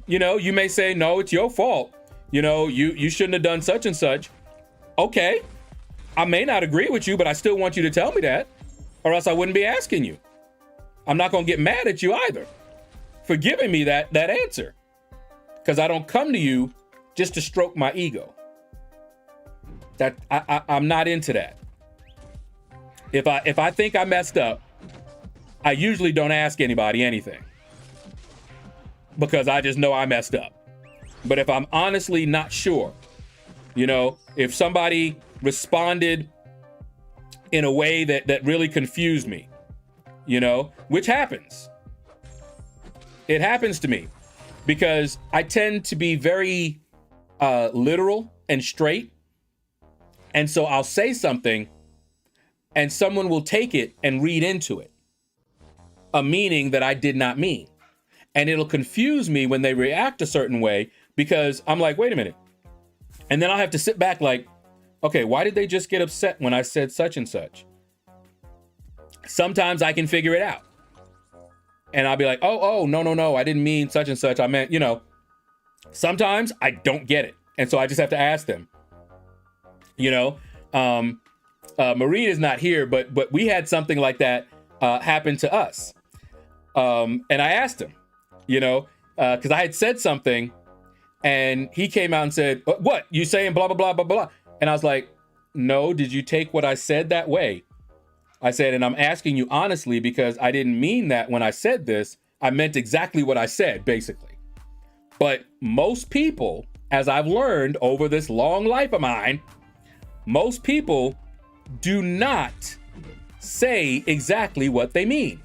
You know, you may say, no, it's your fault. You know, you shouldn't have done such and such. Okay, I may not agree with you, but I still want you to tell me that, or else I wouldn't be asking you. I'm not going to get mad at you either for giving me that answer, because I don't come to you just to stroke my ego. That I'm not into that. If I think I messed up, I usually don't ask anybody anything, because I just know I messed up. But if I'm honestly not sure, you know, if somebody responded in a way that really confused me, you know, which happens. It happens to me because I tend to be very literal and straight. And so I'll say something and someone will take it and read into it a meaning that I did not mean. And it'll confuse me when they react a certain way, because I'm like, wait a minute. And then I'll have to sit back like, okay, why did they just get upset when I said such and such? Sometimes I can figure it out. And I'll be like, oh, no, I didn't mean such and such. I meant, you know, sometimes I don't get it. And so I just have to ask them, you know. Marie is not here, but we had something like that happen to us. And I asked him, you know, because I had said something and he came out and said, what, you saying blah, blah, blah, blah, blah. And I was like, no, did you take what I said that way? I said, and I'm asking you honestly, because I didn't mean that when I said this. I meant exactly what I said, basically. But most people, as I've learned over this long life of mine, most people do not say exactly what they mean.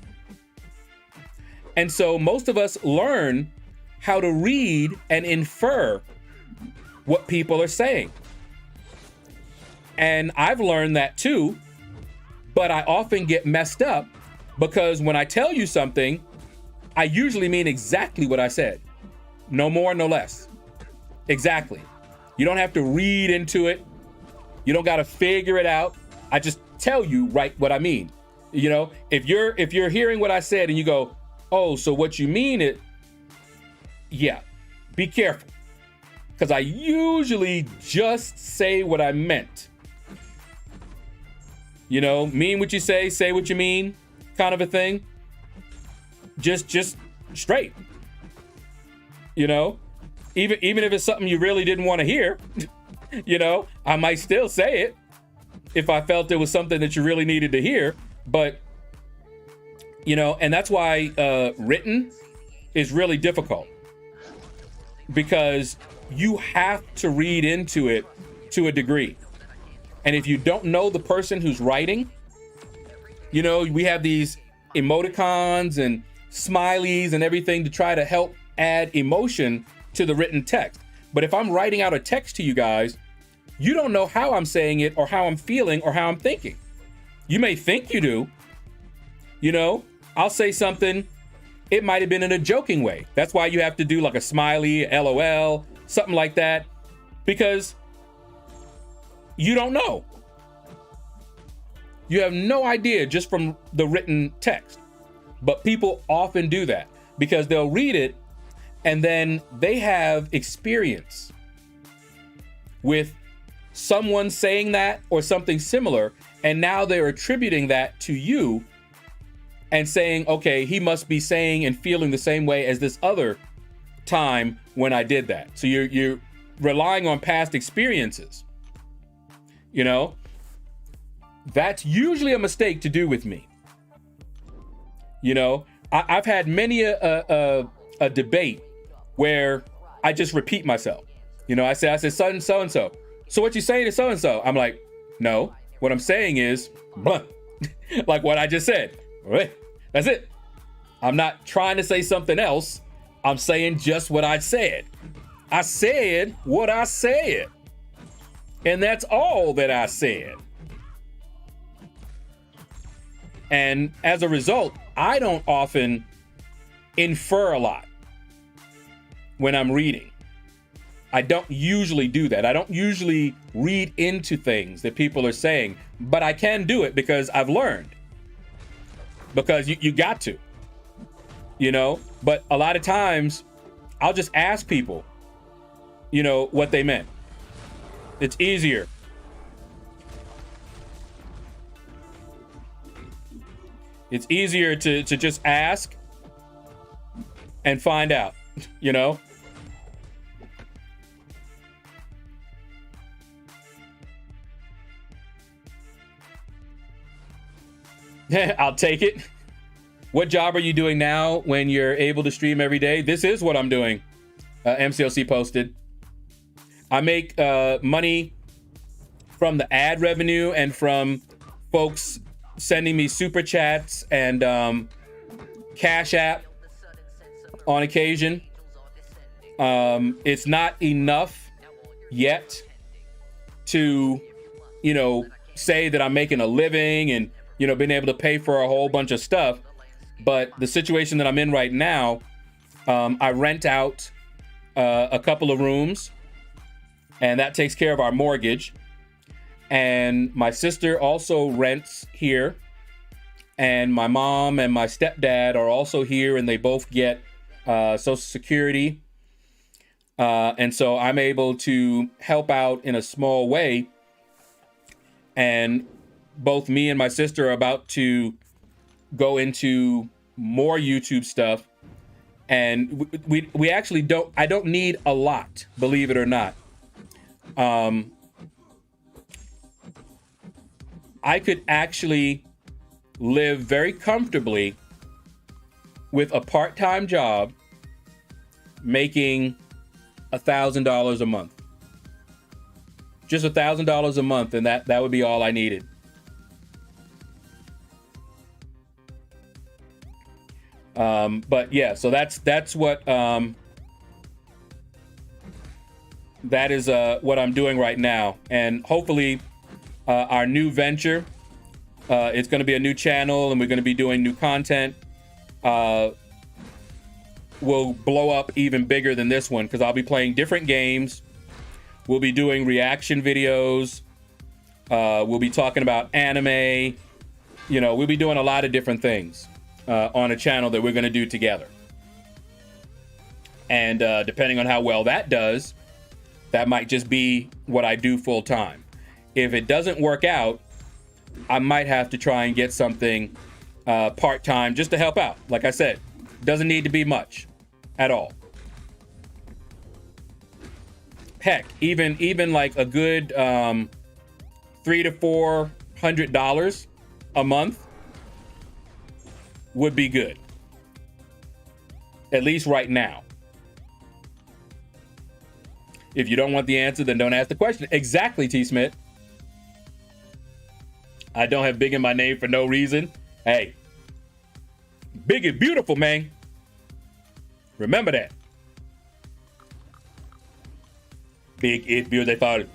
And so most of us learn how to read and infer what people are saying. And I've learned that too, but I often get messed up because when I tell you something, I usually mean exactly what I said. No more, no less. Exactly. You don't have to read into it. You don't got to figure it out. I just tell you right what I mean. You know, if you're hearing what I said and you go, oh, so what you mean it, yeah, be careful. Because I usually just say what I meant. You know, mean what you say what you mean, kind of a thing. Just straight. You know, even if it's something you really didn't want to hear, you know, I might still say it if I felt it was something that you really needed to hear. But, you know, and that's why written is really difficult, because you have to read into it to a degree. And if you don't know the person who's writing, you know, we have these emoticons and smileys and everything to try to help add emotion to the written text. But if I'm writing out a text to you guys, you don't know how I'm saying it or how I'm feeling or how I'm thinking. You may think you do. You know, I'll say something, it might have been in a joking way. That's why you have to do like a smiley, LOL, something like that, because you don't know. You have no idea just from the written text. But people often do that because they'll read it and then they have experience with someone saying that or something similar, and now they're attributing that to you and saying, okay, he must be saying and feeling the same way as this other time when I did that. So you're relying on past experiences. You know, that's usually a mistake to do with me. You know, I've had many a debate where I just repeat myself. You know, I said so and so. So what you saying is so and so. I'm like, no, what I'm saying is blah. Like what I just said. That's it. I'm not trying to say something else. I'm saying just what I said. I said what I said. And that's all that I said. And as a result, I don't often infer a lot when I'm reading. I don't usually do that. I don't usually read into things that people are saying, but I can do it because I've learned. Because you got to, you know, but a lot of times I'll just ask people, you know, what they meant. It's easier. It's easier to just ask and find out, you know? I'll take it. What job are you doing now when you're able to stream every day? This is what I'm doing. MCLC posted. I make money from the ad revenue and from folks sending me super chats and Cash App on occasion. It's not enough yet to, you know, say that I'm making a living and, you know, being able to pay for a whole bunch of stuff. But the situation that I'm in right now, I rent out a couple of rooms, and that takes care of our mortgage. And my sister also rents here, and my mom and my stepdad are also here, and they both get Social Security. And so I'm able to help out in a small way. And both me and my sister are about to go into more YouTube stuff. And we actually I don't need a lot, believe it or not. I could actually live very comfortably with a part-time job making $1,000 a month. Just $1,000 a month, and that would be all I needed. But yeah, so that's what that is what I'm doing right now, and hopefully our new venture, it's going to be a new channel, and we're going to be doing new content. Will blow up even bigger than this one, because I'll be playing different games. We'll be doing reaction videos. We'll be talking about anime. You know, we'll be doing a lot of different things on a channel that we're going to do together. And depending on how well that does, that might just be what I do full time. If it doesn't work out, I might have to try and get something part-time just to help out. Like I said, doesn't need to be much at all. Heck, even like a good $300 to $400 a month would be good. At least right now. If you don't want the answer, then don't ask the question. Exactly, T. Smith. I don't have big in my name for no reason. Hey, big is beautiful, man. Remember that. Big is beautiful. They thought,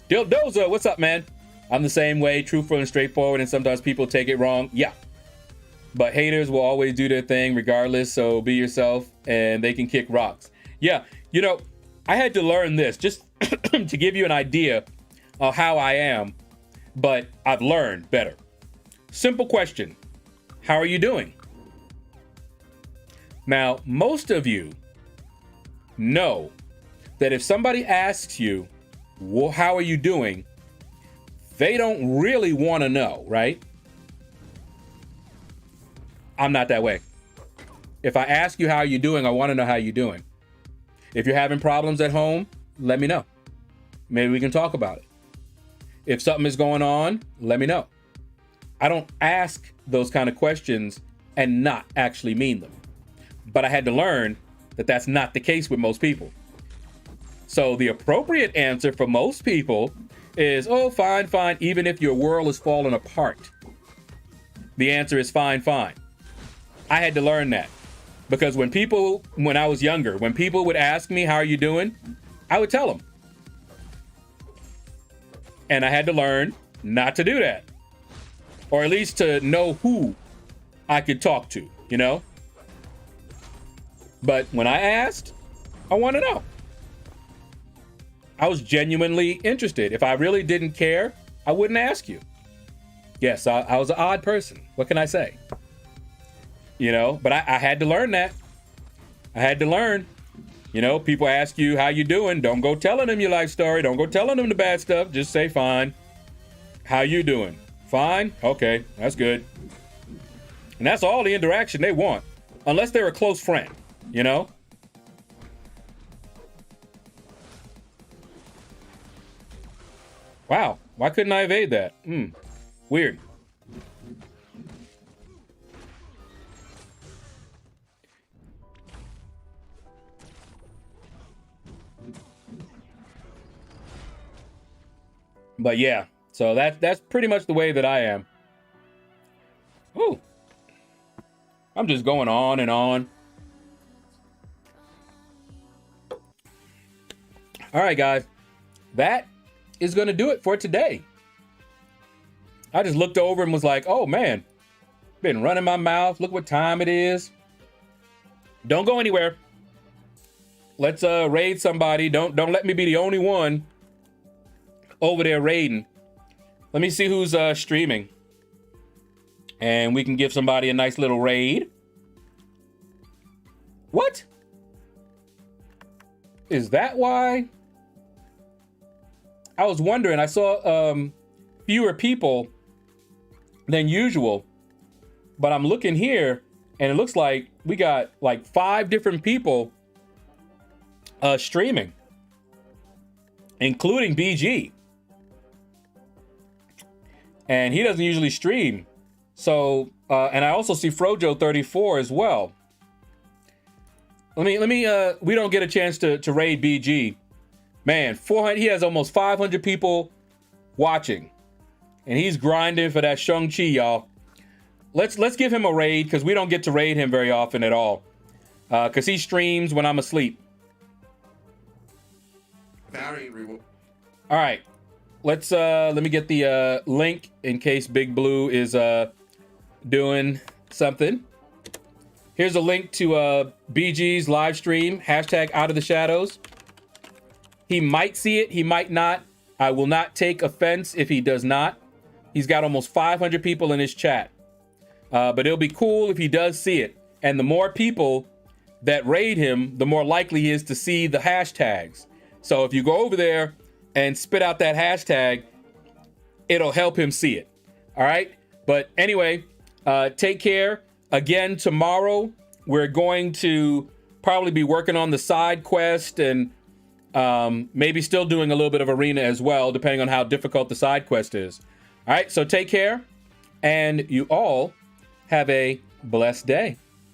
Dildoza, what's up, man? I'm the same way, truthful and straightforward, and sometimes people take it wrong. Yeah. But haters will always do their thing regardless, so be yourself, and they can kick rocks. Yeah, you know, I had to learn this just to give you an idea of how I am, but I've learned better. Simple question. How are you doing? Now, most of you know that if somebody asks you, well, how are you doing? They don't really want to know, right? I'm not that way. If I ask you how are you doing, I want to know how you're doing. If you're having problems at home, let me know. Maybe we can talk about it. If something is going on, let me know. I don't ask those kind of questions and not actually mean them. But I had to learn that that's not the case with most people. So the appropriate answer for most people is, oh, fine, fine, even if your world is falling apart. The answer is fine, fine. I had to learn that. Because when I was younger, when people would ask me, how are you doing? I would tell them. And I had to learn not to do that. Or at least to know who I could talk to, you know? But when I asked, I want to know. I was genuinely interested. If I really didn't care, I wouldn't ask you. Yes, I was an odd person. What can I say? You know, but I had to learn that. I had to learn. You know, people ask you how you doing. Don't go telling them your life story. Don't go telling them the bad stuff. Just say fine. How you doing? Fine? Okay, that's good. And that's all the interaction they want. Unless they're a close friend, you know? Wow, why couldn't I evade that? Weird. But yeah, so that's pretty much the way that I am. Ooh. I'm just going on and on. All right, guys. That is going to do it for today. I just looked over and was like, oh, man. Been running my mouth. Look what time it is. Don't go anywhere. Let's raid somebody. Don't let me be the only one over there raiding. Let me see who's streaming. And we can give somebody a nice little raid. What? Is that why? I was wondering. I saw fewer people than usual. But I'm looking here, and it looks like we got like 5 different people streaming, including BG. And he doesn't usually stream. So, and I also see Frojo34 as well. Let me, we don't get a chance to raid BG. Man, 400, he has almost 500 people watching. And he's grinding for that Shang-Chi, y'all. Let's give him a raid, because we don't get to raid him very often at all. Because he streams when I'm asleep. All right. Let me get the link in case Big Blue is doing something. Here's a link to BG's live stream, hashtag Out of the Shadows. He might see it, he might not. I will not take offense if he does not. He's got almost 500 people in his chat. But it'll be cool if he does see it. And the more people that raid him, the more likely he is to see the hashtags. So if you go over there and spit out that hashtag, it'll help him see it. All right. But anyway, take care. Again, tomorrow, we're going to probably be working on the side quest and maybe still doing a little bit of arena as well, depending on how difficult the side quest is. All right. So take care, and you all have a blessed day.